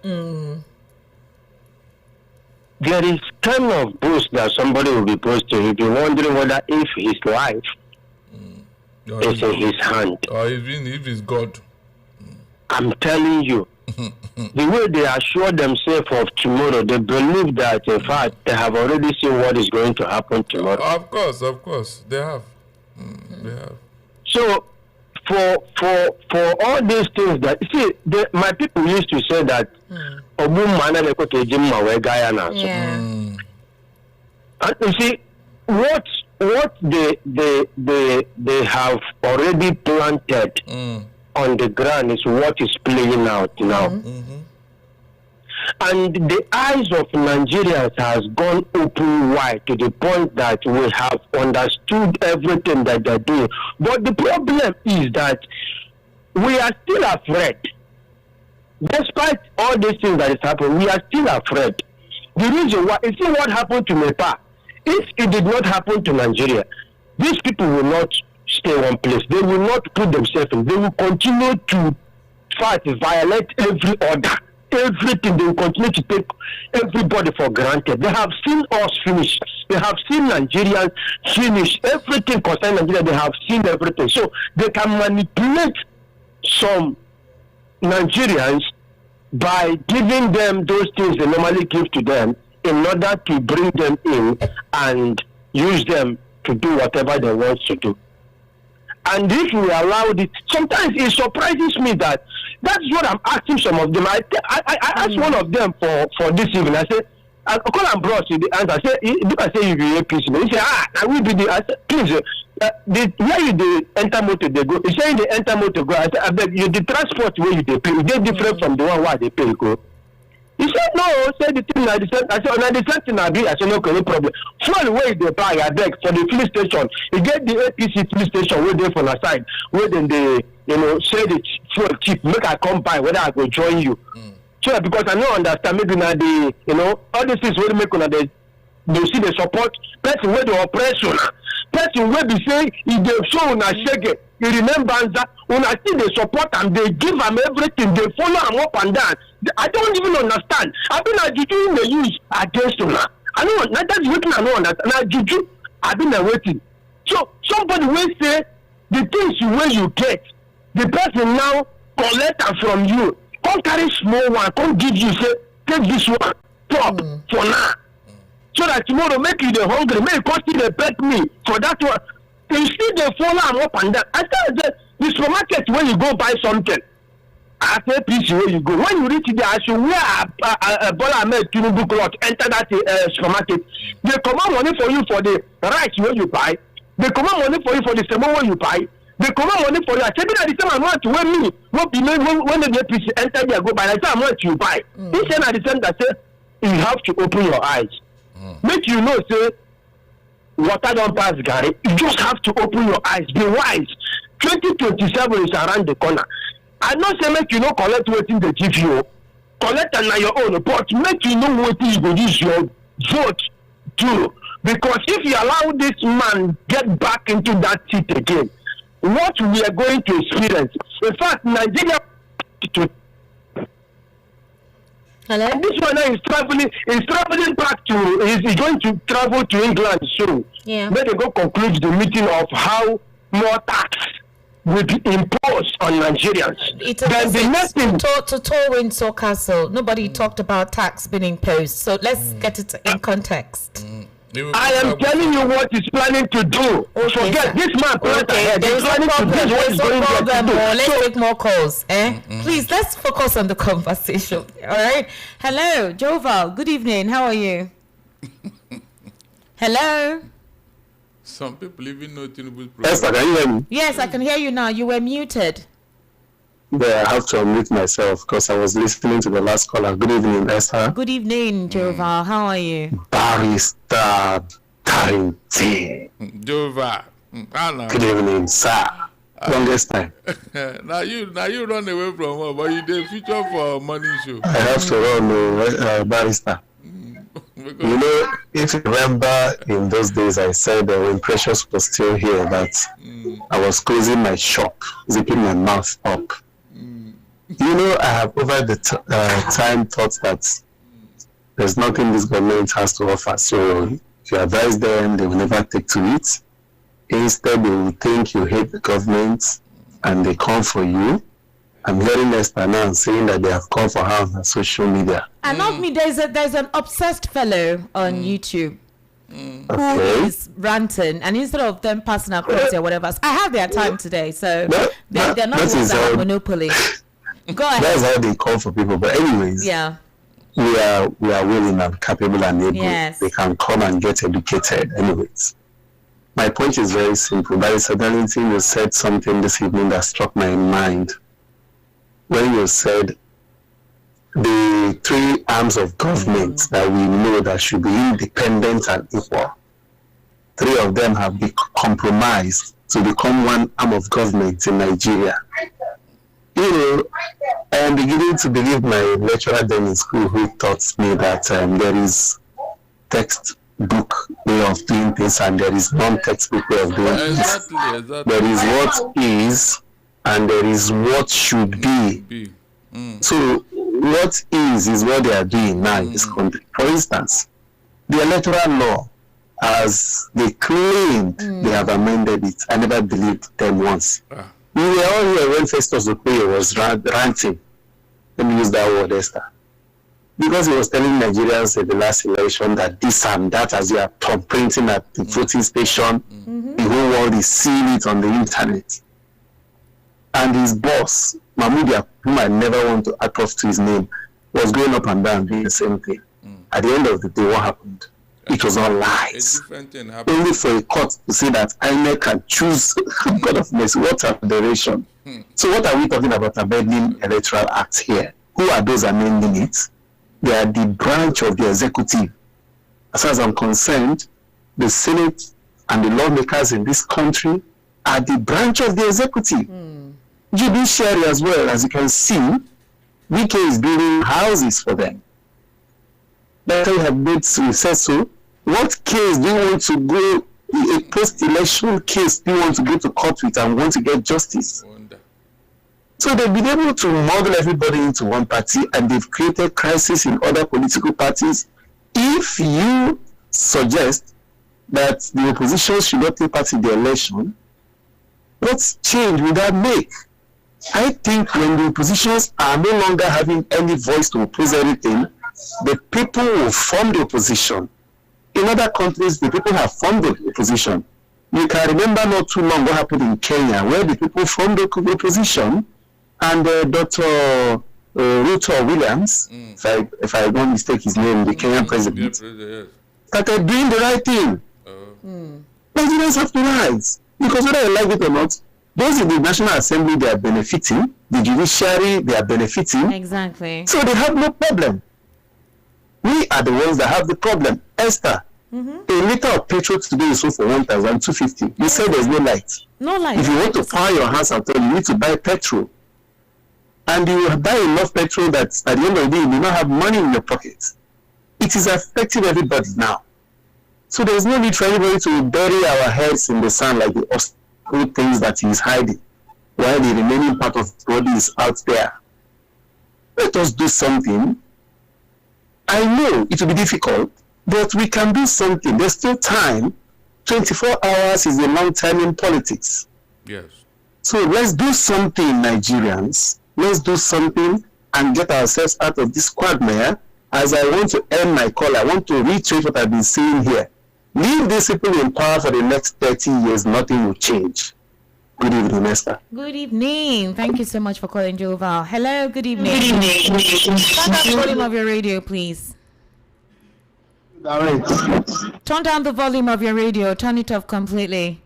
Speaker 7: There is kind of boost that somebody will be posting. You'll be wondering whether if his life is in his hand.
Speaker 2: Or even if it's God.
Speaker 7: I'm telling you, the way they assure themselves of tomorrow, they believe that in fact they have already seen what is going to happen tomorrow.
Speaker 2: Of course, they have. They have.
Speaker 7: So, for all these things that my people used to say that and you see what they have already planted on the ground is what is playing out now. And the eyes of Nigerians has gone open wide to the point that we have understood everything that they're doing. But the problem is that we are still afraid. Despite all these things that is happening, we are still afraid. The reason why, you see what happened to Nepal. If it did not happen to Nigeria, these people will not stay one place. They will not put themselves in. They will continue to fight, violate every order. Everything. They will continue to take everybody for granted. They have seen us finish. They have seen Nigerians finish. Everything concerning Nigeria, they have seen everything. So they can manipulate some Nigerians by giving them those things they normally give to them in order to bring them in and use them to do whatever they want to do. And if we allowed it, sometimes it surprises me that that's what I'm asking some of them. I asked one of them for this evening. I said, I call him bros with the answer. I said, look, I say you be a peace. He said, I will be the. I said, please, where you the enter motor they go? He said, the enter motor go. I said, I beg you, the transport where you they pay, is different from the one where they pay go? He said, no, said the thing, I said, the same thing I be, I said, no, no problem. Fuel where they buy, I beg, for the filling station, you get the APC filling station where they from the side, where then they, say the fuel cheap, make I come by, whether I go join you. So, because I don't understand, maybe now the, all these things where they make on they see the support, person where they oppress you, person where they say, if they show on a shake it, you remember that when I see they support and they give them everything, they follow them up and down. I don't even understand. I've been a juju in the use against them. I don't know. That's what I don't understand. Now juju, I've been waiting. So somebody will say the things you get, the person now collect them from you. Come carry small one, come give you, say, take this one, top for now. So that tomorrow make you the hungry, make you continue to pet me for that one. You see they follow them up and down. I tell you, the supermarket when you go buy something, I say please where you go. When you reach there, I should wear a Bola Ahmed Tinubu cloth, enter that supermarket. They command money for you for the rice where you buy. They command money for you for the semo where you buy. They command money for you. I say at the same amount when me, when the APC enter there, go buy, the same amount you buy. This is at the same that say, you have to open your eyes. Make you know, say, water don't pass Gary. You just have to open your eyes. Be wise. 2027 is around the corner. I not say make you no collect wetin they give you. Collect on your own, but make you know wetin you go use your vote do. Because if you allow this man get back into that seat again, what we are going to experience. In fact, Nigeria.
Speaker 1: Hello?
Speaker 7: And this one now is traveling back to, is going to travel to England soon.
Speaker 1: Yeah.
Speaker 7: Where they go conclude the meeting of how more tax will be imposed on Nigerians.
Speaker 1: Then the next thing to Windsor Castle, nobody talked about tax being imposed. So let's get it in context.
Speaker 7: I am telling you what he's planning to do.
Speaker 1: Okay,
Speaker 7: forget this man.
Speaker 1: Okay, there is no problem. There is no problem. Let's take more calls. Please, let's focus on the conversation. All right. Hello, Joval. Good evening. How are you? Hello.
Speaker 2: Some people even know Tinubu's
Speaker 7: Yes, can you hear me?
Speaker 1: Yes, I can hear you now. You were muted.
Speaker 9: I have to unmute myself because I was listening to the last caller. Good evening, Esther.
Speaker 1: Good evening, Joval. How are you?
Speaker 9: Barrister Tarrington.
Speaker 2: Jova.
Speaker 9: Good evening, sir. Longest time.
Speaker 2: now you run away from her, but you did feature for a morning show.
Speaker 9: I have to run, Barrister.
Speaker 2: Because
Speaker 9: You know, if you remember in those days, I said when Precious was still here that I was closing my shop, zipping my mouth up. You know, I have over the time thought that there's nothing this government has to offer. So if you advise them, they will never take to it. Instead, they will think you hate the government and they come for you. I'm hearing Esther now saying that they have come for her on social media.
Speaker 1: And not me, there's an obsessed fellow on YouTube who
Speaker 9: Okay.
Speaker 1: is ranting, and instead of them passing across or whatever, I have their time today, so they're not
Speaker 9: that
Speaker 1: the ones
Speaker 9: is
Speaker 1: that have
Speaker 9: how-
Speaker 1: monopoly. Go ahead.
Speaker 9: That's how they call for people. But anyways,
Speaker 1: Yeah.
Speaker 9: we are willing and capable and able.
Speaker 1: Yes.
Speaker 9: They can come and get educated. Anyways, my point is very simple. Barrister Darlington, you said something this evening that struck my mind. When you said the three arms of government that we know that should be independent and equal, three of them have been compromised to become one arm of government in Nigeria. You know, I am beginning to believe my lecturer then in school who taught me that there is textbook way of doing things and there is non-textbook way of doing things.
Speaker 2: exactly.
Speaker 9: There is what is and there is what should be. So what is what they are doing now in this country. For instance, the electoral law, as they claimed they have amended it, I never believed them once. We were all here when Festus Okoye was ranting. Let me use that word, Esther. Because he was telling Nigerians at the last election that this and that, as they are printing at the voting station, the whole world is seeing it on the internet. And his boss, Mahmoud, whom I never want to add off to his name, was going up and down doing the same thing. At the end of the day, what happened? It was all
Speaker 2: A
Speaker 9: lies.
Speaker 2: different thing happened.
Speaker 9: Only for a court to say that INEC can choose. God of mercy, what aberration. So what are we talking about amending electoral acts here? Who are those amending it? They are the branch of the executive. As far as I'm concerned, the Senate and the lawmakers in this country are the branch of the executive. Judiciary as well, as you can see, Wike is building houses for them. That's why we have made said so. What case do you want to go, a post-election case do you want to go to court with and want to get justice?
Speaker 2: Wonder.
Speaker 9: So they've been able to model everybody into one party and they've created crisis in other political parties. If you suggest that the opposition should not take part in the election, what change will that make? I think when the oppositions are no longer having any voice to oppose anything, the people will form the opposition. In other countries, the people have formed the opposition. You can remember not too long what happened in Kenya, where the people formed the opposition, and Dr. Ruto Williams, if I don't mistake his name, the Kenyan president, started doing the right thing. Nigerians have to rise, because whether you like it or not, those in the National Assembly, they are benefiting. The Judiciary, they are benefiting.
Speaker 1: Exactly.
Speaker 9: So they have no problem. We are the ones that have the problem. Esther, a liter of petrol today is sold for 1,250. You said there's no light.
Speaker 1: No light.
Speaker 9: If you want to power your house at all, you need to buy petrol. And you buy enough petrol that at the end of the day, you do not have money in your pocket. It is affecting everybody now. So there's no need for anybody to bury our heads in the sand like the obstacle things that he is hiding, while the remaining part of his body is out there. Let us do something. I know it will be difficult, but we can do something. There's still time. 24 hours is a long time in politics.
Speaker 2: Yes.
Speaker 9: So let's do something, Nigerians. Let's do something and get ourselves out of this quagmire. As I want to end my call, I want to reiterate what I've been saying here. Leave these people in power for the next 30 years, nothing will change. Good evening, Esther.
Speaker 1: Good evening. Thank you so much for calling, Joval. Hello, good evening. Turn down the volume of your radio, please. Turn down the volume of your radio. Turn it off completely.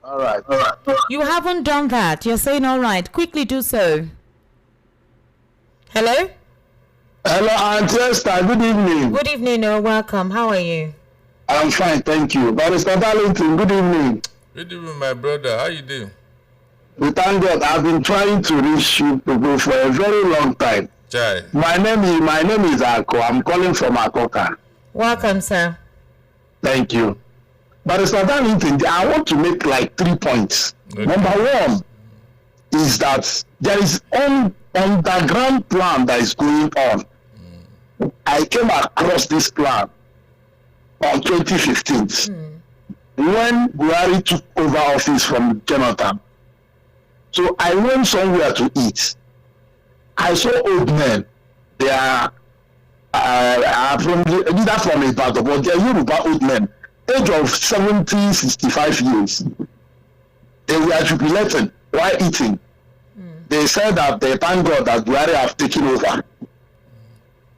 Speaker 9: All right.
Speaker 1: You haven't done that. You're saying all right. Quickly do so. Hello?
Speaker 9: Hello, Aunt Esther. Good evening.
Speaker 1: Good evening, welcome. How are you?
Speaker 9: I'm fine, thank you. Barrister Darlington, good evening.
Speaker 2: Good evening, my brother. How you doing?
Speaker 9: We thank God. I've been trying to reach you people for a very long time.
Speaker 2: Chai.
Speaker 9: My name is Ako. I'm calling from Akoka.
Speaker 1: Welcome, sir.
Speaker 9: Thank you. Barrister Darlington, I want to make like 3 points.
Speaker 2: Okay.
Speaker 9: Number one is that there is underground plan that is going on. I came across this plan on 2015 when Buhari took over office from Jonathan. So I went somewhere to eat. I saw old men. They are from Ibadan, but they are Yoruba old men, age of 70, 65 years. They were jubilating while eating. They said that they thank God that Buhari have taken over.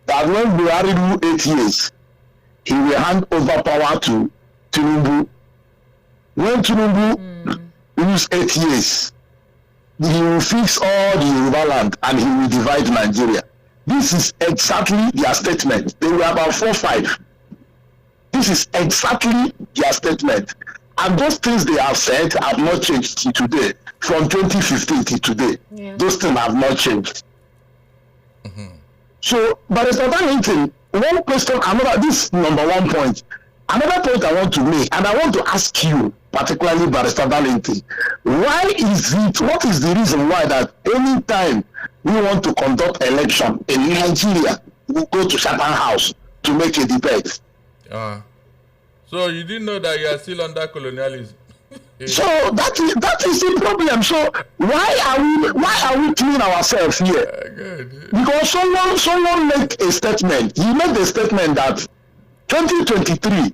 Speaker 9: That when Buhari do 8 years, he will hand over power to Tinubu. When Tinubu lose 8 years, he will fix all the Yoruba land and he will divide Nigeria. This is exactly their statement. They were about 4 or 5. This is exactly their statement. And those things they have said have not changed till today. From 2015 till today, those things have not changed. So, Barrister Darlington, one question, this number 1 point. Another point I want to make, and I want to ask you, particularly Barrister Darlington, what is the reason why that any time we want to conduct election in Nigeria, we go to Chatham House to make a debate?
Speaker 2: So you didn't know that you are still under colonialism?
Speaker 9: So that is the problem. So why are we killing ourselves here? Because someone made a statement. He made a statement that 2023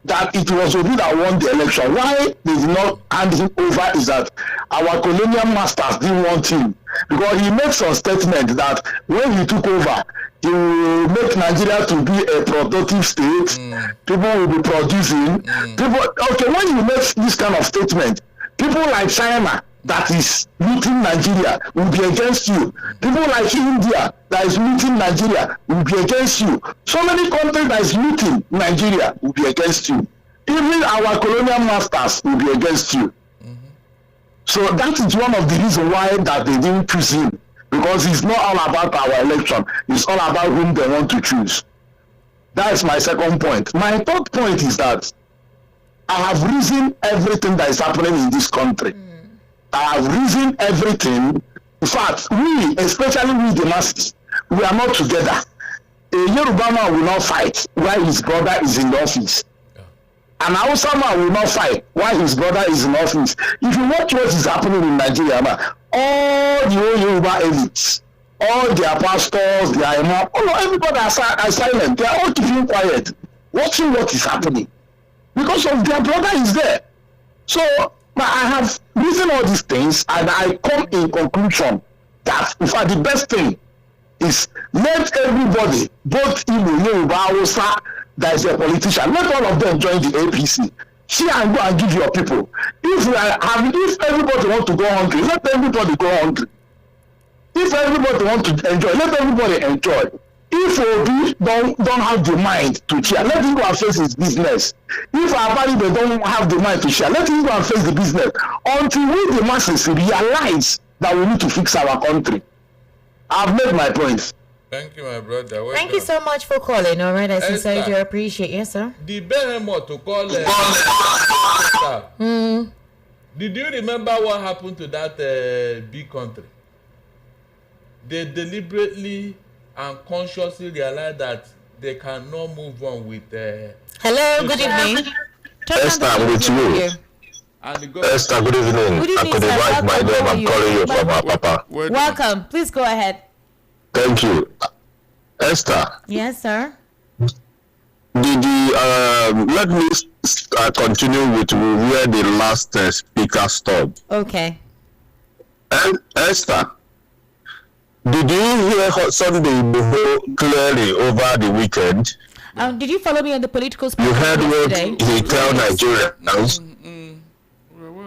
Speaker 9: that it was Obi that won the election. Why they did not hand him over is that our colonial masters didn't want him, because he made some statement that when he took over, he will make Nigeria to be a productive state. People will be producing. Okay, when you make this kind of statement, people like China that is looting Nigeria will be against you. People like India that is looting Nigeria will be against you. So many countries that is looting Nigeria will be against you. Even our colonial masters will be against you. So that is one of the reasons why that they didn't choose him. Because it's not all about our election. It's all about whom they want to choose. That is my second point. My third point is that I have reasoned everything that is happening in this country. I have reasoned everything. In fact, we, especially we the masses, we are not together. A Yoruba man will not fight while his brother is in the office. An Hausa man will not fight while his brother is in office. If you watch what is happening in Nigeria, all the old Yoruba elites, all their pastors, their imam, everybody are silent. They are all keeping quiet, watching what is happening, because of their brother is there. So I have reasoned all these things, and I come in conclusion that in fact the best thing is let everybody, both Igbo, Yoruba, Hausa, that is a politician, let all of them join the APC. See and go and give your people. If everybody want to go hungry, let everybody go hungry. If everybody want to enjoy, let everybody enjoy. If Obi don't have the mind to share, let him go and face his business. If Abari they don't have the mind to share, let him go and face the business. Until we the masses realize that we need to fix our country. I've made my points.
Speaker 2: Thank you, my brother.
Speaker 1: Thank you so much for calling. All right, I sincerely do appreciate. Yes, sir.
Speaker 2: The behemoth to call. Did you remember what happened to that big country? They deliberately and consciously realized that they cannot move on with.
Speaker 1: Hello, good evening.
Speaker 9: Esther, I'm with you. Esther, good evening.
Speaker 1: Good evening, sir.
Speaker 9: My name, I'm calling you from Papa.
Speaker 1: Welcome. Please go ahead.
Speaker 9: Thank you. Esther.
Speaker 1: Yes, sir.
Speaker 9: Let me continue with where the last speaker stopped.
Speaker 1: Okay.
Speaker 9: And Esther, did you hear Sunday clearly over the weekend?
Speaker 1: Did you follow me on the political spectrum?
Speaker 9: You heard what he tell Nigerians?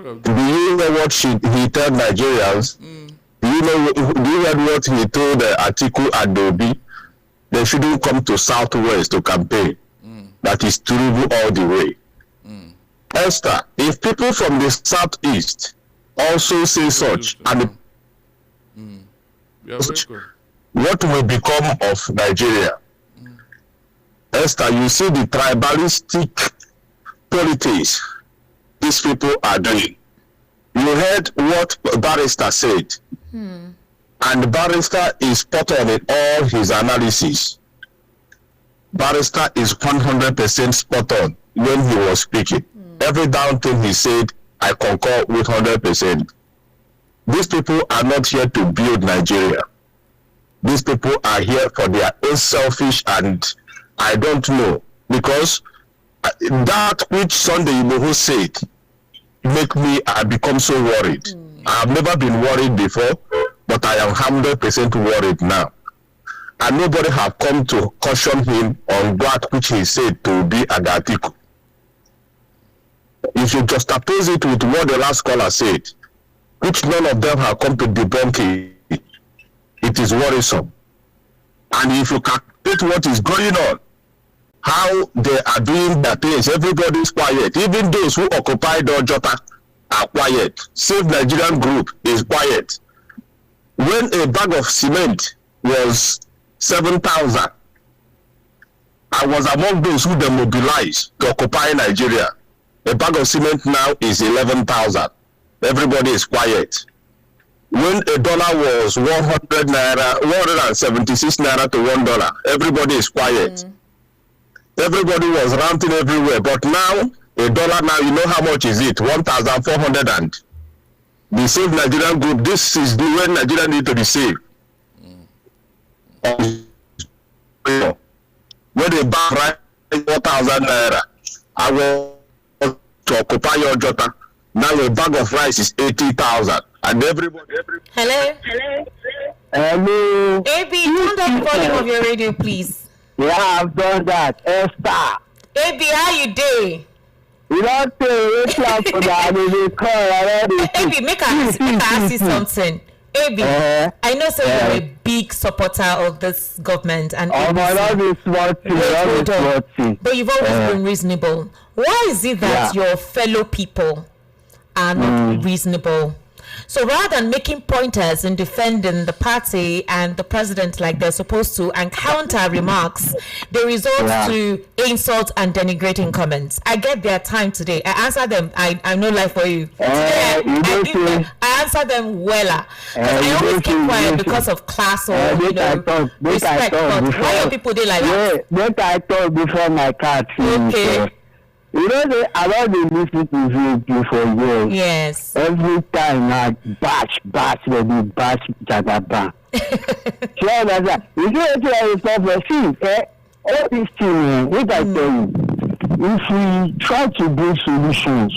Speaker 2: of
Speaker 9: Do
Speaker 2: them.
Speaker 9: you know what he told Nigerians? Do you know what he told Atiku and Obi? They shouldn't come to Southwest to campaign. That is Tinubu all the way. Esther, if people from the Southeast also say such, and what will become of Nigeria? Esther, you see the tribalistic politics these people are doing. You heard what Barrister said, and Barrister is spot on in all his analysis. Barrister is 100% spot on when he was speaking. Every down thing he said, I concur with 100%. These people are not here to build Nigeria. These people are here for their own selfish, and I don't know, because that which Sunday Igboho said I become so worried. I have never been worried before, but I am 100% worried now. And nobody have come to caution him on that which he said to be an Atiku. If you juxtapose it with what the last caller said, which none of them have come to debunk it, it is worrisome. And if you calculate what is going on, how they are doing their things, everybody is quiet. Even those who occupied Ojota are quiet. Save Nigerian Group is quiet. When a bag of cement was 7,000, I was among those who demobilized to occupy Nigeria. A bag of cement now is 11,000. Everybody is quiet. When a dollar was 100 naira, 176 naira to $1, everybody is quiet. Everybody was ranting everywhere. But now, a dollar now, you know how much is it? 1,400 and the Save Nigerian Group, this is the way Nigeria need to be saved. When they buy right 4,000 naira, I will to occupy your Jota. Now a bag of rice is 80,000, and everybody.
Speaker 1: Hello.
Speaker 9: Hello.
Speaker 1: AB, turn down the volume of your radio, please.
Speaker 9: Yeah, I've done that. Esther.
Speaker 1: AB, how you doing?
Speaker 9: You don't say what's up for that. They call already.
Speaker 1: AB, make I ask you something. AB, I know you're a big supporter of this government and
Speaker 9: but
Speaker 1: you've always been reasonable. Why is it that your fellow people are not reasonable? So rather than making pointers in defending the party and the president like they're supposed to and counter remarks, they resort to insults and denigrating comments. I get their time today. I answer them. I know life for you. Today, I answer them weller. I always keep quiet because of class or respect. But why are people there like that?
Speaker 9: Make I talk before my cat.
Speaker 1: Okay.
Speaker 9: You know, I don't listen to you for years.
Speaker 1: Yes.
Speaker 9: Every time I bash, when you bash Jagaba. You understand? You know what all these things, what I tell you, if we try to bring solutions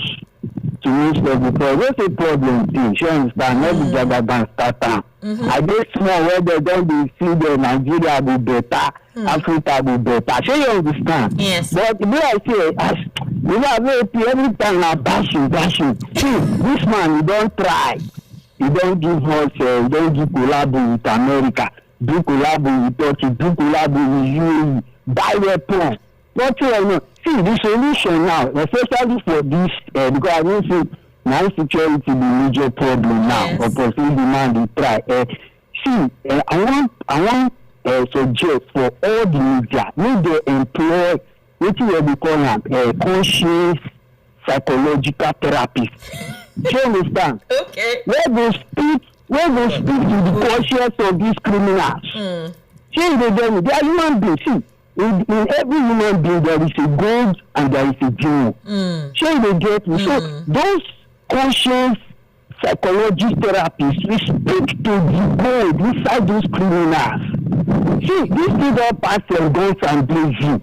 Speaker 9: to most of the problem, what's the problem thing? You understand? Not the Jagaba starter. I guess small where they don't see the Nigeria will be better, Africa will be better. So you understand?
Speaker 1: Yes.
Speaker 9: But when I say, every time I bashing. See, this man, he don't try. He don't give us, he don't give collabo with America, do collabo with Turkey, do collabo with UAE, buy weapons. But see, the solution now, especially for this, because I don't think now security the major problem now, opposing demand to try. I want suggest for all the media, need they employ what we call conscious psychological therapist. Do you understand?
Speaker 1: Okay.
Speaker 9: Where they speak to the conscience of these criminals. Change them. They are human beings. See, in every human being there is a gold and there is a jewel. Change they get me. So those conscious psychologist therapists will speak to the gold inside those criminals. See, these people pass their guns and blaze you.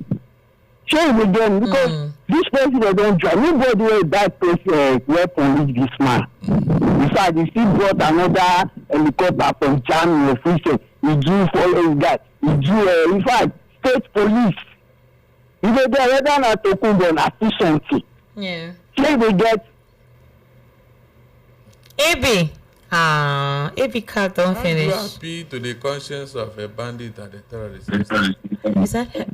Speaker 9: Change again because this person don't drive. Nobody will that person weapon with this man. In fact, he still brought another helicopter from Germany or Christian. He do follow his guy. He do in fact state police. If they get rather not to come on efficiency.
Speaker 1: Yeah.
Speaker 9: Say they get
Speaker 1: AB. AB card don't finish.
Speaker 2: How do you appeal to the conscience of a bandit and a terrorist?
Speaker 1: Is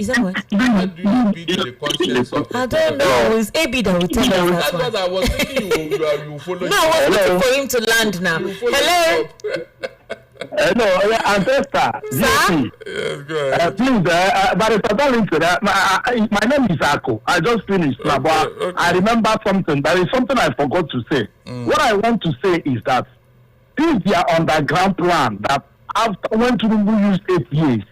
Speaker 1: that what?
Speaker 2: How do you appeal to the conscience of
Speaker 1: I don't know. It's AB that will tell us
Speaker 2: That's
Speaker 1: that
Speaker 2: what
Speaker 1: one.
Speaker 2: I was thinking you follow.
Speaker 1: No, I was looking for him to land now. Hello?
Speaker 9: Hello, Ancestor.
Speaker 1: Sir?
Speaker 2: Yes, go ahead.
Speaker 9: Please, but it's a link to that. My name is Ako. I just finished now, but
Speaker 2: Okay.
Speaker 9: I remember something. There is something I forgot to say. What I want to say is that this their underground plan that after when Tinubu used 8 years,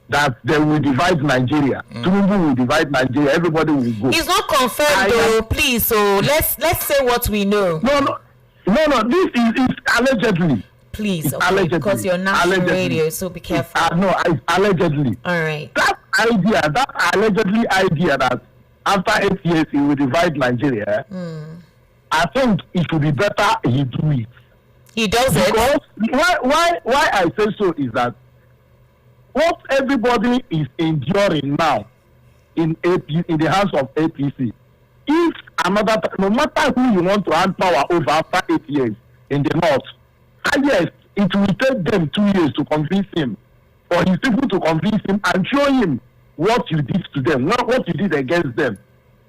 Speaker 9: that they will divide Nigeria. Tinubu will divide Nigeria. Everybody will go.
Speaker 1: It's not confirmed though, please. So let's say what we know.
Speaker 9: No. This is allegedly.
Speaker 1: Please,
Speaker 9: It's
Speaker 1: okay,
Speaker 9: allegedly.
Speaker 1: because you're national
Speaker 9: Allegedly.
Speaker 1: radio, so be careful.
Speaker 9: No, it's allegedly.
Speaker 1: All right.
Speaker 9: That allegedly idea that after 8 years he will divide Nigeria, I think it should be better he do it.
Speaker 1: He does it.
Speaker 9: Because why I say so is that what everybody is enduring now in the hands of APC, if another, no matter who you want to hand power over after 8 years in the north, yes, it will take them 2 years to convince him, for his people to convince him and show him what you did to them, not what you did against them.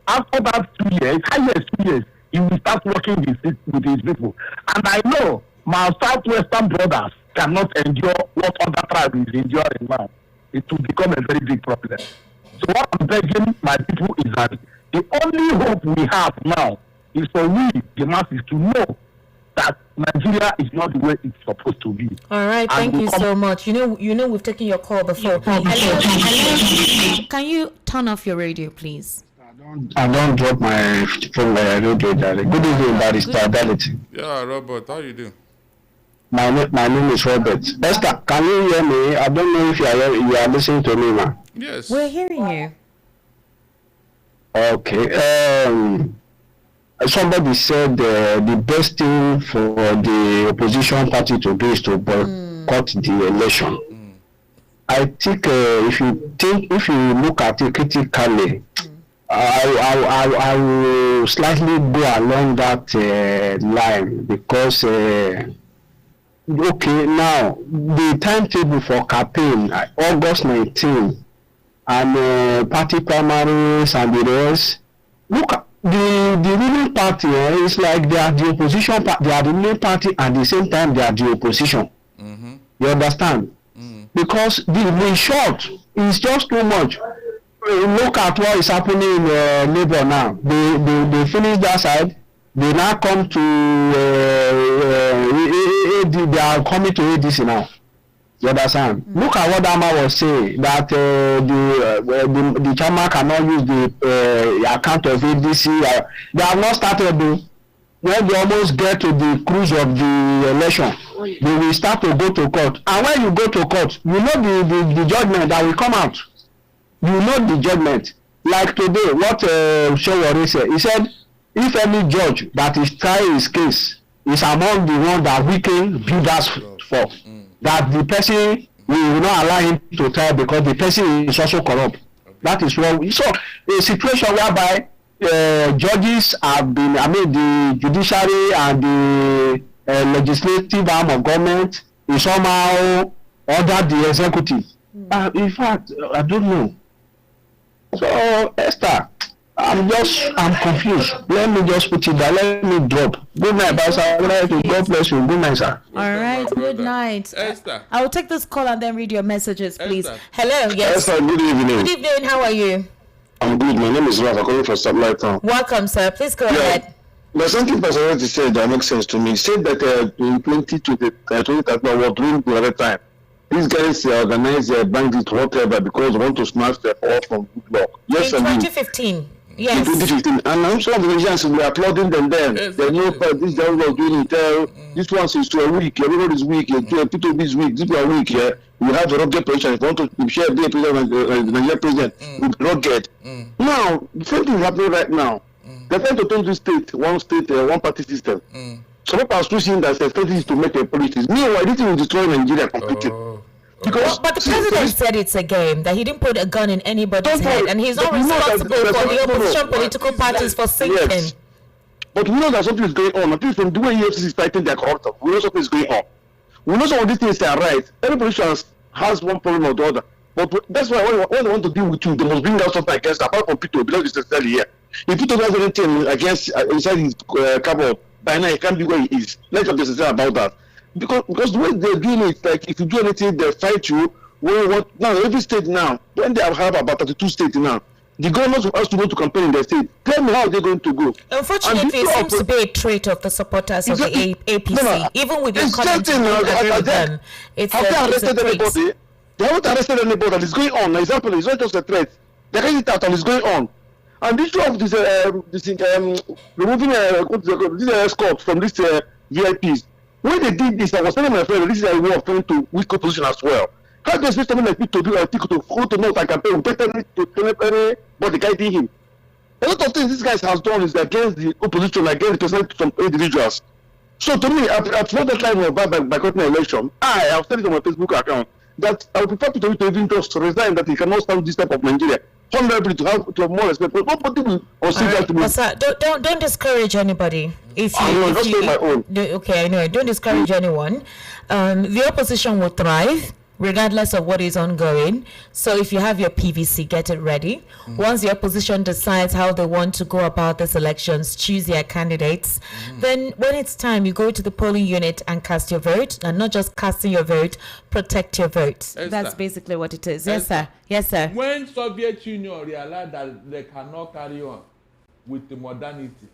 Speaker 9: After that 2 years, 2 years, he will start working with his people. And I know my southwestern brothers cannot endure what other tribes is enduring now. It will become a very big problem. So what I'm begging my people is that the only hope we have now is for we, the masses, to know that Nigeria is not the way it's supposed to be.
Speaker 1: All right, thank you so much. You know we've taken your call before. Hello. Can you turn off your radio, please?
Speaker 9: I don't drop my phone radio. Good evening, Barrister Ability.
Speaker 2: Yeah, Robert, how you doing?
Speaker 9: My name is Robert. Esther, can you hear me? I don't know if you are listening to me, ma.
Speaker 2: Yes.
Speaker 1: We're hearing you.
Speaker 9: Okay. Somebody said the best thing for the opposition party to do is to boycott the election. I think if you look at it critically, I will slightly go along that line because okay, now the timetable for campaign August 19 and party primaries and the rest. Look at the ruling party is like they are the opposition they are the ruling party at the same time they are the opposition. You understand? Because the short is just too much. Look at what is happening in Labour now. They finish that side. They now come to they are coming to ADC now. You understand? Look at what Dama was saying that the chairman cannot use the account of ADC. They have not started though. When they almost get to the cruise of the election, they will start to go to court. And when you go to court, you know the judgment that will come out. You know the judgment. Like today, what Showore said, he said, if any judge that is trying his case is among the one that weaken builders for, that the person will not allow him to try because the person is also corrupt. That is what we saw. A situation whereby judges have been, the judiciary and the legislative arm of government is somehow under the executive. In fact, I don't know. So, Esther, I'm confused. Let me just put it down. Let me drop. Good night, Pastor. God bless you. Good night, sir.
Speaker 1: All right, good night.
Speaker 2: Esther.
Speaker 1: I will take this call and then read your messages, please.
Speaker 2: Esther.
Speaker 1: Hello, yes.
Speaker 9: Esther, good evening.
Speaker 1: Good evening, how are you?
Speaker 9: I'm good. My name is Rafa, calling from Satellite Town.
Speaker 1: Welcome, sir. Please go ahead.
Speaker 9: There's something Pastor said that makes sense to me. He said that in 2021 was during the other time. These guys organize their bandits, whatever, because they want to smash the off from good luck. Yes,
Speaker 1: in 2015. Yes.
Speaker 9: In 2015. And I'm some of the Nigerians were applauding them then.
Speaker 2: Yes,
Speaker 9: they know this guy was doing it. This one is to a week. Everybody is weak. People is weak. This are weak. We have the rugged position. If you want to share the president, the Nigerian president, with rugged. Now, the same thing is happening right now. They're trying to turn this state, one party system. Some people are still seeing that the state is to make a politics. Meanwhile, this will destroy Nigeria completely. Because
Speaker 1: but the president said it's a game, that he didn't put a gun in anybody's head, and he's not responsible for the opposition political parties for sinking.
Speaker 10: But we know that something is going on. At least from the way EFCC is fighting their corruption, we know something is going on. We know some of these things are right. Every politician has one problem or the other. But that's why when they want to deal with you, they must bring out something against apart from Peter, because it's necessarily here. If Peter has anything against inside his cupboard, by now he can't be where he is. Let's not be sincere about that. Because the way they're doing it, like if you do anything, they fight you. Now every state now, when they have about 32 states now, the government has to go to campaign in their state. Tell me how they're going to go.
Speaker 1: Unfortunately, it seems to be a trait of the supporters of the APC. No, even with your comments,
Speaker 10: have they arrested anybody? They haven't arrested anybody, and it's going on. Now, example, it's not just a threat. They're getting it out, and it's going on. And this of this removing these escorts from these VIPs. When they did this, I was telling my friend, this is a way of trying to weak opposition as well. How does this someone like me to do Atiku to go to North and campaign without anybody guiding him? A lot of things these guys has done is against the opposition, against some individuals. So to me, after that time of boycotting the election, I have said it on my Facebook account that I would prefer to even just resign, that he cannot stand this type of Nigeria. Honorably to have more respect, but nobody will consider that to me.
Speaker 1: Don't discourage anybody.
Speaker 10: My own.
Speaker 1: Okay, I know. Don't discourage anyone. The opposition will thrive regardless of what is ongoing. So if you have your PVC, get it ready. Once the opposition decides how they want to go about these elections, choose their candidates, then when it's time, you go to the polling unit and cast your vote, and not just casting your vote, protect your vote. That's basically what it is. Yes, sir. Yes, sir.
Speaker 2: When Soviet Union realized that they cannot carry on with the modernity,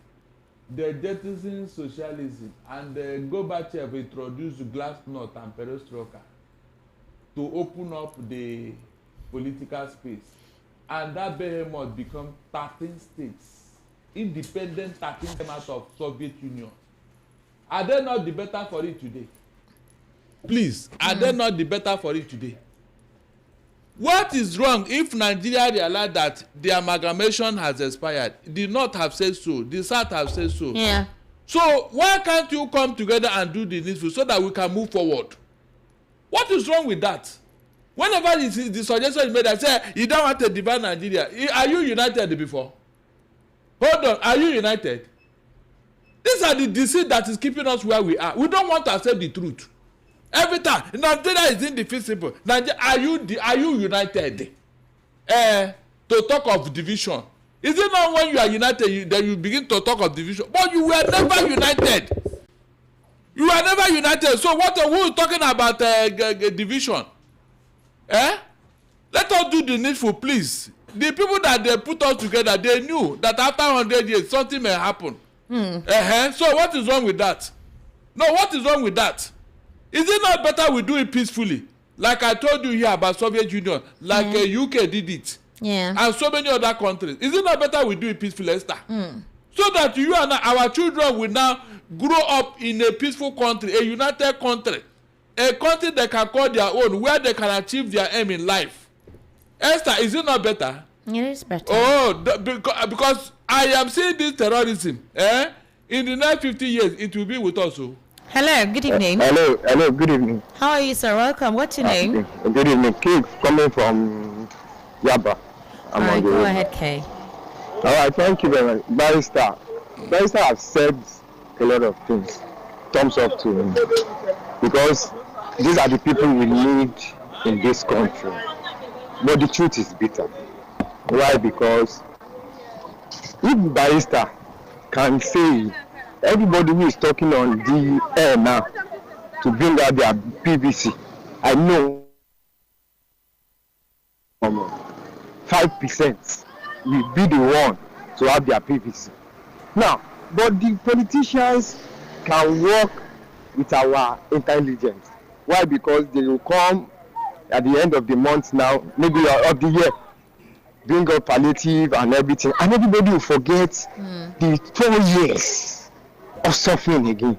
Speaker 2: they jettisoned socialism, and Gorbachev introduced glasnost and perestroika to open up the political space, and that behemoth become 13 states, independent 13 out of Soviet Union. Are they not the better for it today? Please, are they not the better for it today? What is wrong if Nigeria realize that the amalgamation has expired? The North have said so, the South have said so.
Speaker 1: Yeah.
Speaker 2: So why can't you come together and do the needful so that we can move forward? What is wrong with that? Whenever the suggestion is made, I say, you don't want to divide Nigeria. Are you united before? Hold on, are you united? These are the deceit that is keeping us where we are. We don't want to accept the truth. Every time, Nigeria is indefeasible. Are you united? To talk of division. Is it not when you are united that you begin to talk of division? But you were never united. You are never united. So who is talking about division? Let us do the needful, please. The people that they put us together, they knew that after 100 years something may happen. So what is wrong with that? No, what is wrong with that? Is it not better we do it peacefully? Like I told you here about Soviet Union, like UK did it.
Speaker 1: Yeah.
Speaker 2: And so many other countries. Is it not better we do it peacefully, Esther? So that you and our children will now grow up in a peaceful country, a united country, a country they can call their own, where they can achieve their aim in life. Esther, is it not better?
Speaker 1: It is better.
Speaker 2: Oh, because I am seeing this terrorism. In the next 50 years, it will be with us.
Speaker 1: Hello, good evening.
Speaker 11: Hello, good evening.
Speaker 1: How are you, sir? Welcome. What's your name?
Speaker 11: Good evening. Kate, coming from Yaba.
Speaker 1: All right, go ahead, Kay.
Speaker 11: All right, thank you very much. Barrister has said a lot of things. Thumbs up to him. Because these are the people we need in this country. But the truth is bitter. Why? Because if Barrister can say everybody who is talking on the air now to bring out their PVC, I know 5% will be the one to have their PVC. Now, but the politicians can work with our intelligence. Why? Because they will come at the end of the month now, maybe of the year, bring up palliative and everything, and everybody will forget the 4 years of suffering again.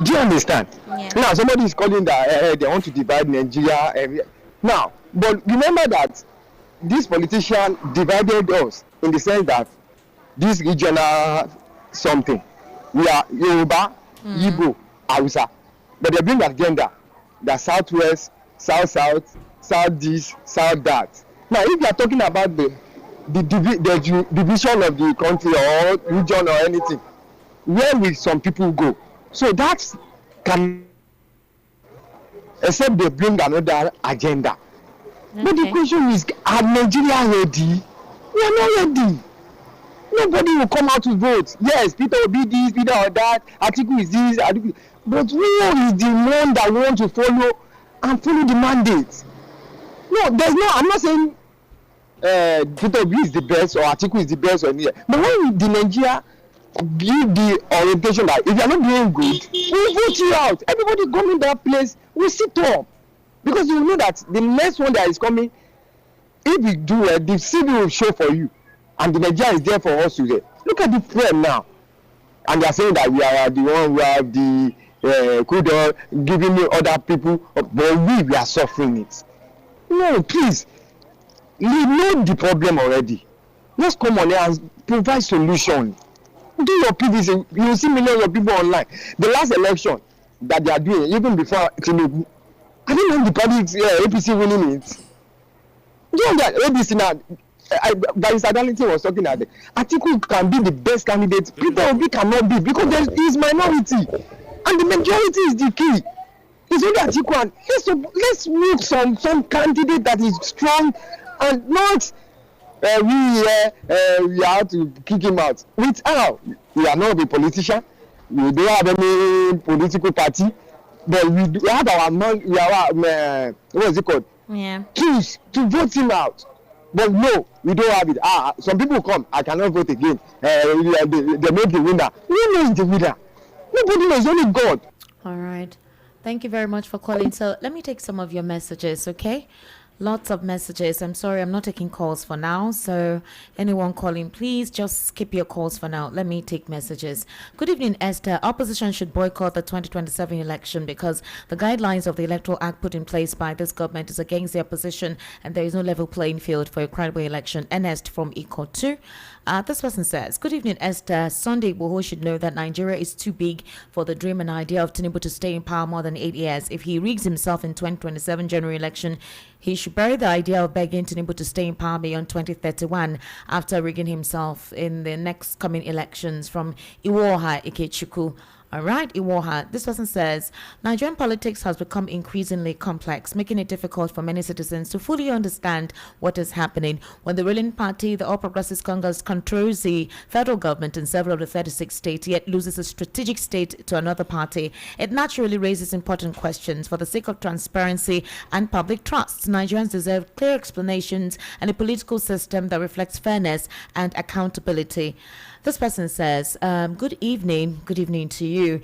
Speaker 11: Do you understand?
Speaker 1: Yeah.
Speaker 11: Now, somebody is calling that they want to divide Nigeria. Now, but remember that this politician divided us in the sense that this regional something, we are Yoruba, Igbo, Hausa, but they bring agenda, the southwest, south, south this, south that. Now, if you are talking about the division of the country or region or anything, where will some people go? So that can, except they bring another agenda. Okay. But the question is, are Nigeria ready? We are not ready. Nobody will come out to vote. Yes, Peter will be this, Peter or that, Atiku is this, Atiku. But who is the one that wants to follow and follow the mandate? No, there's no, I'm not saying Peter Obi is the best or Atiku is the best or anything. But when the Nigeria give the orientation that if you are not doing good, we'll vote you out. Everybody come in that place, we sit up. Because you know that the next one that is coming, if you do it, the CV will show for you. And the Nigeria is there for us today. Look at the frame now. And they are saying that we are the one who have the kudos giving me other people, but we are suffering it. No, please. We know the problem already. Let's come on here and provide solution. Do your PVC. You will see millions of people online. The last election that they are doing, even before Tinubu, I didn't know the party APC winning it. You know that ADC now, Barrister Darlington was talking about it. Atiku can be the best candidate. Peter Obi cannot be because there is minority. And the majority is the key. It's only Atiku, and let's make some candidate that is strong and not we have to kick him out. With how we are not a politician, we don't have any political party, but we have our what is it called?
Speaker 1: Yeah.
Speaker 11: Choose to vote him out. But no, we don't have it. Some people come, I cannot vote again. They make the winner. Who knows the winner? Nobody knows, only God.
Speaker 1: All right. Thank you very much for calling. So let me take some of your messages, okay? Lots of messages. I'm sorry, I'm not taking calls for now. So anyone calling, please just skip your calls for now. Let me take messages. Good evening, Esther. Opposition should boycott the 2027 election because the guidelines of the Electoral Act put in place by this government is against their position and there is no level playing field for a credible election. Ernest from Eco 2. This person says, good evening, Esther. Sunday Igboho should know that Nigeria is too big for the dream and idea of Tinubu to stay in power more than 8 years. If he rigs himself in 2027 general election, he should bury the idea of begging Tinubu to stay in power beyond 2031 after rigging himself in the next coming elections. From Iwoha Ikechukwu. All right, Iwoha. This person says, Nigerian politics has become increasingly complex, making it difficult for many citizens to fully understand what is happening. When the ruling party, the All Progressives Congress, controls the federal government in several of the 36 states, yet loses a strategic state to another party, it naturally raises important questions. For the sake of transparency and public trust, Nigerians deserve clear explanations and a political system that reflects fairness and accountability. This person says, good evening to you.